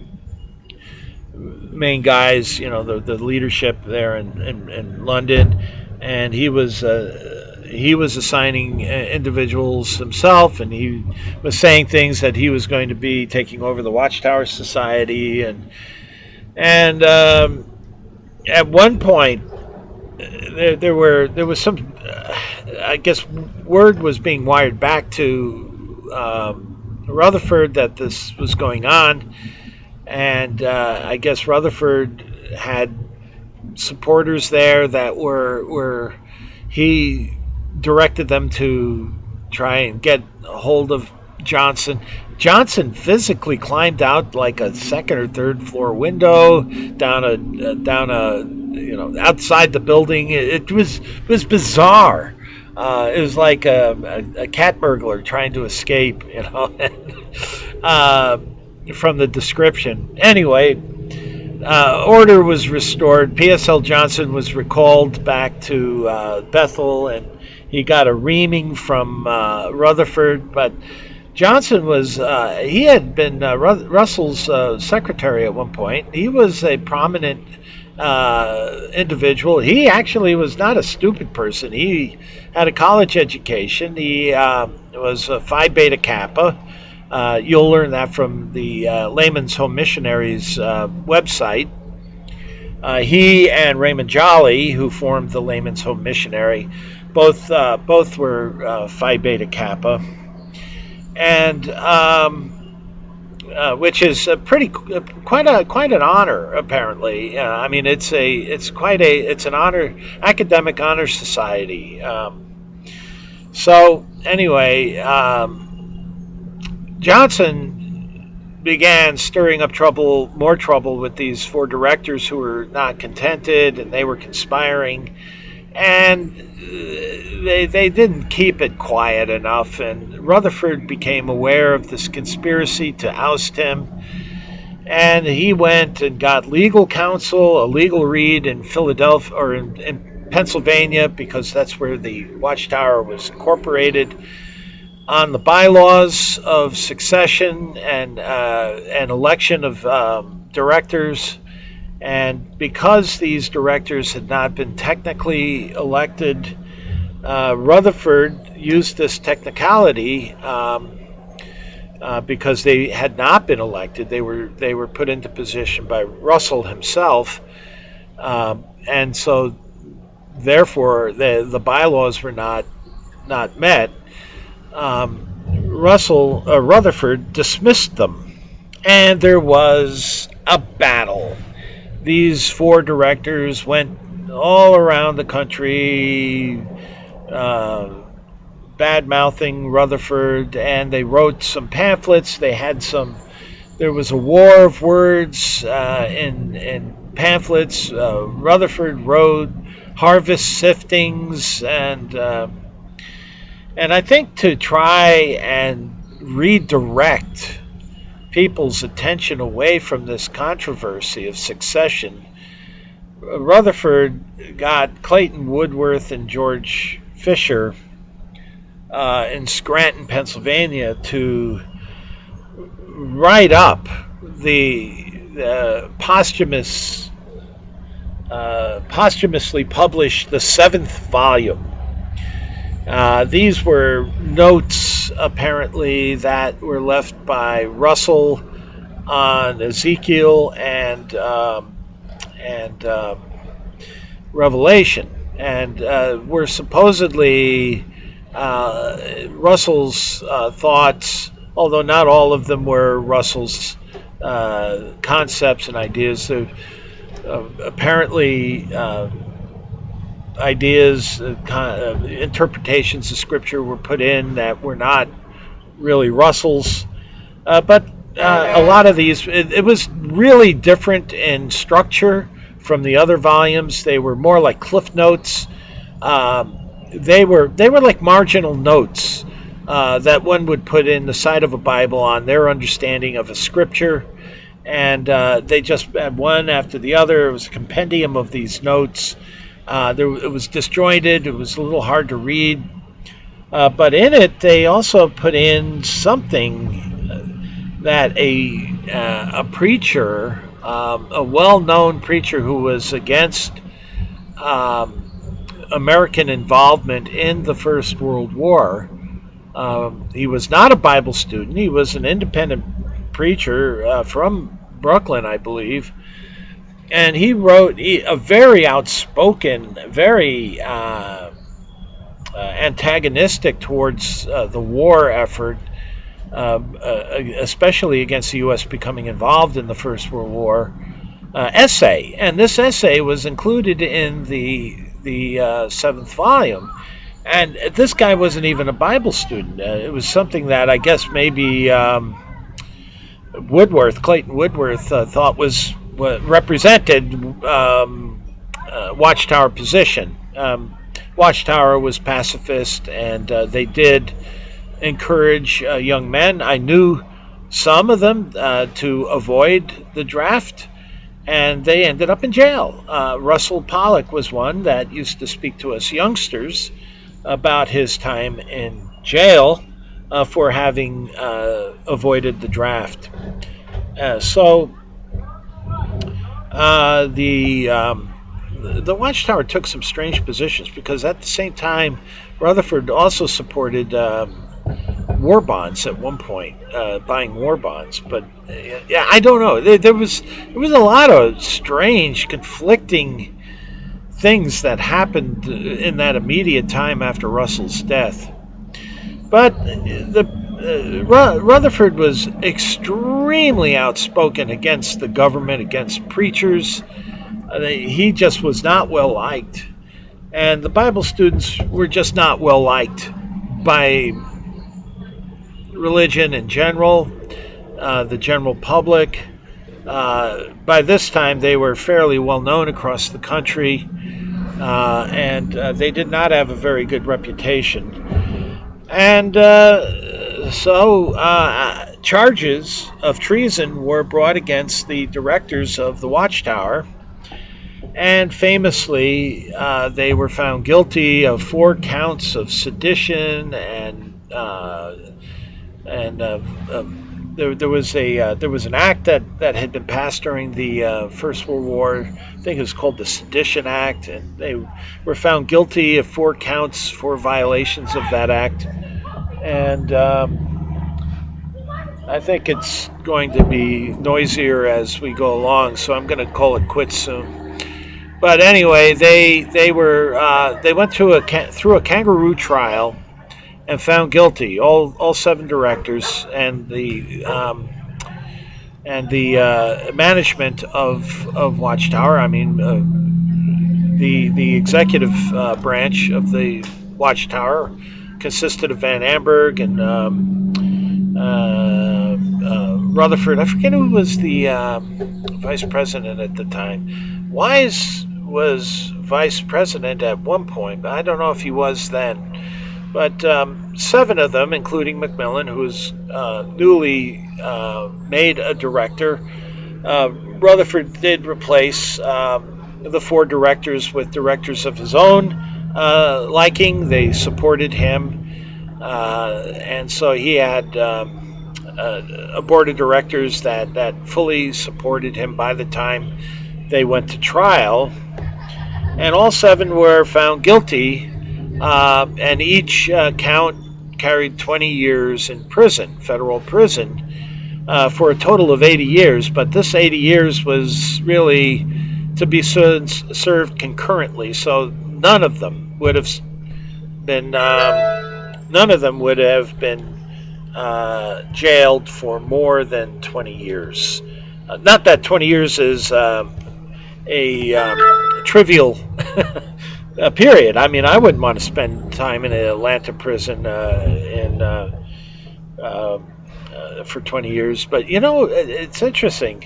main guys, the leadership there in London, and he was assigning individuals himself, and he was saying things that he was going to be taking over the Watchtower Society, and at one point there was some, I guess, word was being wired back to Rutherford that this was going on, and I guess Rutherford had supporters there that were he directed them to try and get a hold of Johnson. Johnson physically climbed out like a second or third floor window down a outside the building. It was bizarre. It was like a cat burglar trying to escape, from the description. Anyway, order was restored. PSL Johnson was recalled back to Bethel, and he got a reaming from Rutherford. But Johnson he had been Russell's secretary at one point. He was a prominent individual. He actually was not a stupid person. He had a college education. He was a Phi Beta Kappa. You'll learn that from the Layman's Home Missionaries website. He and Raymond Jolly, who formed the Layman's Home Missionary, both were Phi Beta Kappa, and which is quite an honor, apparently. I mean, it's an honor, academic honor society. So anyway, Johnson began stirring up more trouble with these four directors who were not contented, and they were conspiring, and they didn't keep it quiet enough, and Rutherford became aware of this conspiracy to oust him, and he went and got legal counsel, a legal read in Philadelphia or in Pennsylvania, because that's where the Watchtower was incorporated, on the bylaws of succession and election of directors. And because these directors had not been technically elected, Rutherford used this technicality because they had not been elected. They were put into position by Russell himself, and so therefore the bylaws were not met. Rutherford dismissed them, and there was a battle. These four directors went all around the country, bad-mouthing Rutherford, and they wrote some pamphlets. There was a war of words in pamphlets. Rutherford wrote harvest siftings, and I think to try and redirect people's attention away from this controversy of succession, Rutherford got Clayton Woodworth and George Fisher in Scranton, Pennsylvania, to write up the posthumously published the seventh volume. These were notes, apparently, that were left by Russell on Ezekiel and Revelation, and were supposedly Russell's thoughts, although not all of them were Russell's concepts and ideas. Apparently, ideas, interpretations of Scripture were put in that were not really Russell's. But a lot of these, it was really different in structure from the other volumes. They were more like cliff notes. They were like marginal notes that one would put in the side of a Bible on their understanding of a Scripture. And they just had one after the other. It was a compendium of these notes. It was disjointed. It was a little hard to read. But in it, they also put in something that a preacher, a well-known preacher who was against American involvement in the First World War. He was not a Bible student. He was an independent preacher from Brooklyn, I believe. And he wrote a very outspoken, very antagonistic towards the war effort especially against the U.S. becoming involved in the First World War, essay, and this essay was included in the seventh volume. And this guy wasn't even a Bible student. It was something that I guess maybe Clayton Woodworth, thought was represented Watchtower position. Watchtower was pacifist, and they did encourage young men. I knew some of them to avoid the draft, and they ended up in jail. Russell Pollock was one that used to speak to us youngsters about his time in jail for having avoided the draft. So the Watchtower took some strange positions, because at the same time, Rutherford also supported war bonds at one point, buying war bonds. But yeah, I don't know. There was a lot of strange, conflicting things that happened in that immediate time after Russell's death. But Rutherford was extremely outspoken against the government, against preachers. He just was not well liked, and the Bible students were just not well liked by religion in general, the general public. By this time, they were fairly well known across the country, and they did not have a very good reputation. And so charges of treason were brought against the directors of the Watchtower, and famously they were found guilty of 4 counts of sedition, and there was an act that had been passed during the First World War. I think it was called the Sedition Act, and they were found guilty of 4 counts, 4 violations of that act. And I think it's going to be noisier as we go along, so I'm going to call it quits soon. But anyway, they went through a kangaroo trial and found guilty all 7 directors, and the management of Watchtower. I mean, the executive branch of the Watchtower consisted of VanAmburgh and Rutherford. I forget who was the vice president at the time. Wise was vice president at one point, but I don't know if he was then. But 7 of them, including Macmillan, who was newly made a director, Rutherford did replace the 4 directors with directors of his own liking. They supported him, and so he had a board of directors that fully supported him by the time they went to trial. And all 7 were found guilty, and each count carried 20 years in prison, federal prison, for a total of 80 years. But this 80 years was really to be served concurrently, so none of them would have been jailed for more than 20 years. Not that 20 years is a trivial period. I mean, I wouldn't want to spend time in an Atlanta prison for 20 years. But you know, it's interesting.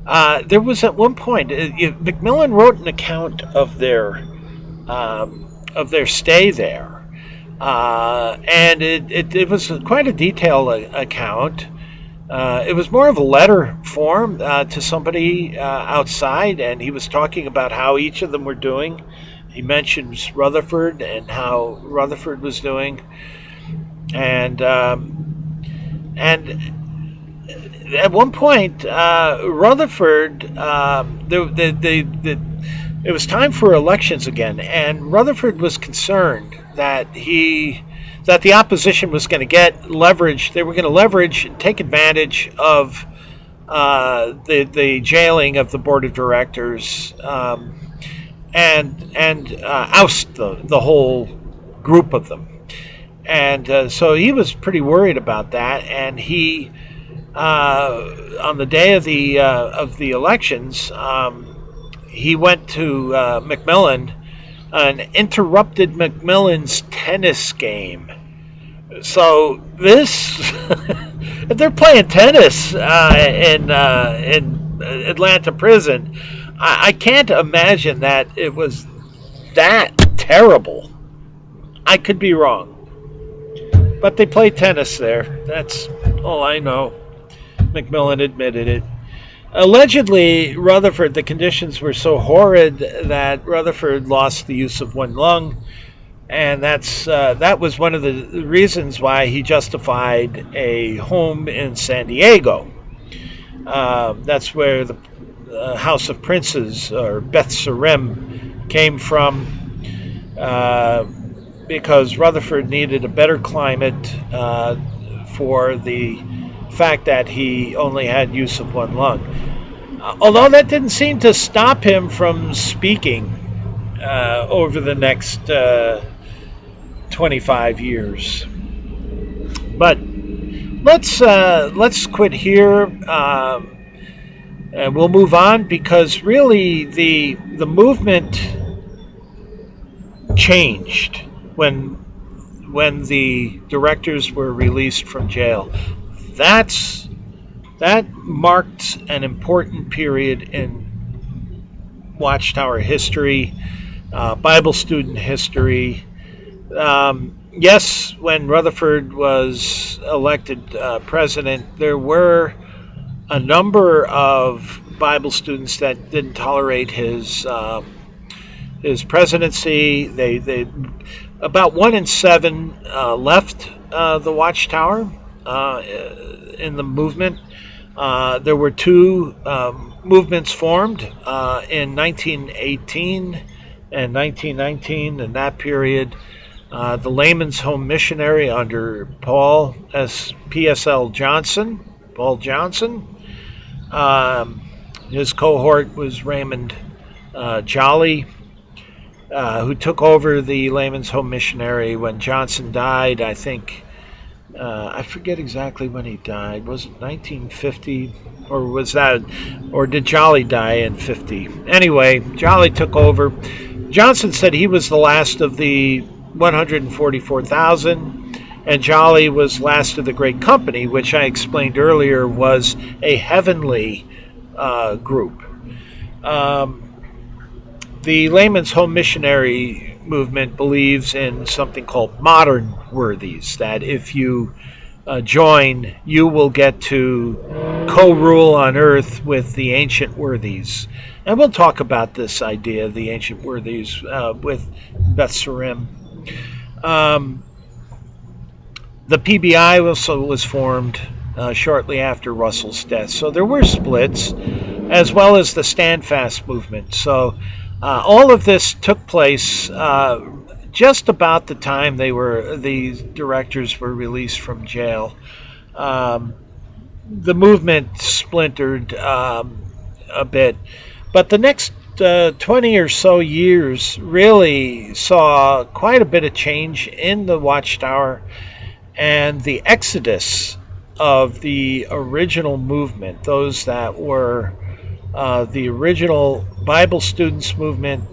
There was at one point Macmillan wrote an account of their stay there, and it was quite a detailed account. It was more of a letter form to somebody outside, and he was talking about how each of them were doing. He mentions Rutherford and how Rutherford was doing, and at one point, Rutherford, it was time for elections again, and Rutherford was concerned that the opposition was going to get leverage. They were going to leverage and take advantage of the jailing of the board of directors, and oust the whole group of them. And so he was pretty worried about that. And he, on the day of the elections, he went to Macmillan and interrupted Macmillan's tennis game. So this, if they're playing tennis in Atlanta prison, I can't imagine that it was that terrible. I could be wrong, but they play tennis there. That's all I know. Macmillan admitted it. Allegedly, Rutherford, the conditions were so horrid that Rutherford lost the use of one lung, and that was one of the reasons why he justified a home in San Diego. That's where the House of Princes, or Beth Sarem, came from, because Rutherford needed a better climate for the fact that he only had use of one lung. Although that didn't seem to stop him from speaking over the next 25 years. But let's quit here, and we'll move on, because really the movement changed when the directors were released from jail. That marked an important period in Watchtower history, Bible student history. Yes, when Rutherford was elected president, there were a number of Bible students that didn't tolerate his presidency. They about 1 in 7 left the Watchtower in the movement. There were 2 movements formed in 1918 and 1919. In that period, the Layman's Home Missionary under Paul Johnson. His cohort was Raymond Jolly, who took over the Layman's Home Missionary when Johnson died. I think, I forget exactly when he died. Was it 1950, or did Jolly die in 50? Anyway, Jolly took over. Johnson said he was the last of the 144,000, and Jolly was last of the Great Company, which I explained earlier was a heavenly group. The Layman's Home Missionary movement believes in something called modern worthies, that if you join, you will get to co-rule on earth with the ancient worthies. And we'll talk about this idea of the ancient worthies with Beth Sarim. The PBI also was formed shortly after Russell's death. So there were splits, as well as the Standfast movement. So all of this took place just about the time the directors were released from jail. The movement splintered a bit, but the next 20 or so years really saw quite a bit of change in the Watchtower, and the exodus of the original movement, those that were the original Bible students movement,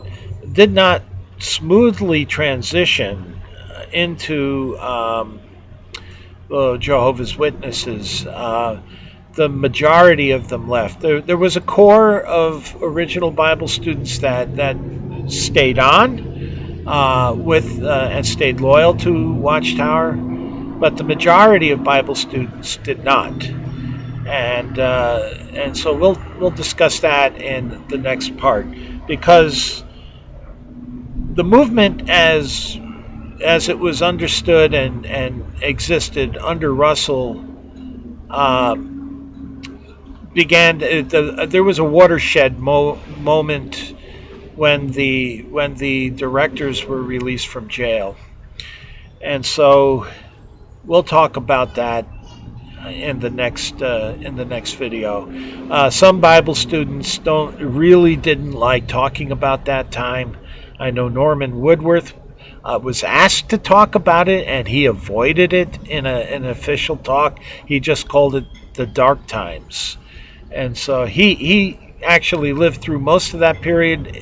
did not smoothly transition into Jehovah's Witnesses. The majority of them left. There was a core of original Bible students that stayed on and stayed loyal to Watchtower, but the majority of Bible students did not. And so we'll discuss that in the next part, because the movement as it was understood and existed under Russell began. There was a watershed moment when the directors were released from jail, and so we'll talk about that in the next video. Some Bible students didn't like talking about that time. I know Norman Woodworth was asked to talk about it, and he avoided it in an official talk. He just called it the dark times. And so he actually lived through most of that period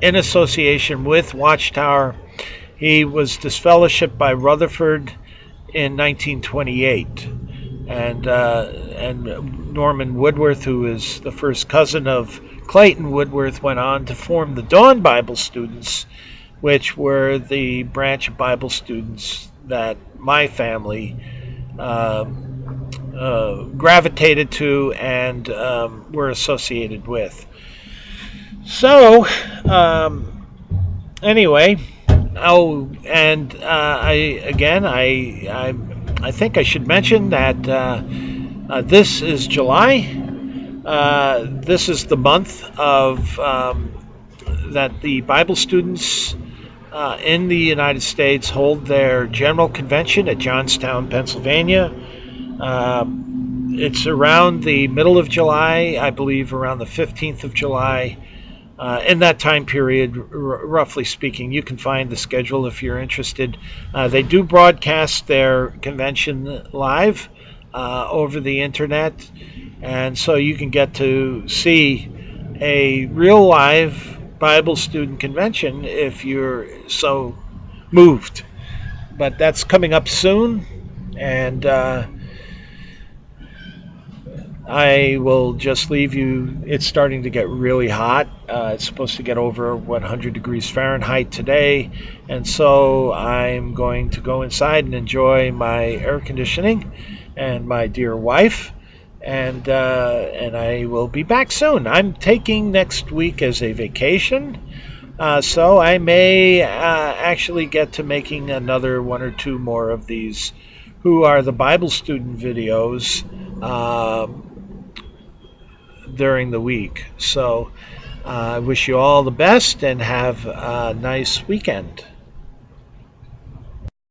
in association with Watchtower. He was disfellowshipped by Rutherford in 1928, and Norman Woodworth, who is the first cousin of Clayton Woodworth, went on to form the Dawn Bible Students, which were the branch of Bible students that my family gravitated to and were associated with. So, anyway, I think I should mention that this is July. This is the month of that the Bible students in the United States hold their general convention at Johnstown, Pennsylvania. It's around the middle of July, I believe, around the 15th of July. In that time period, roughly speaking. You can find the schedule if you're interested. They do broadcast their convention live over the internet, and so you can get to see a real live Bible student convention if you're so moved. But that's coming up soon, and I will just leave you. It's starting to get really hot. It's supposed to get over 100 degrees Fahrenheit today, and so I'm going to go inside and enjoy my air conditioning and my dear wife, and I will be back soon. I'm taking next week as a vacation, so I may actually get to making another one or two more of these, who are the Bible student videos, during the week. So I wish you all the best and have a nice weekend.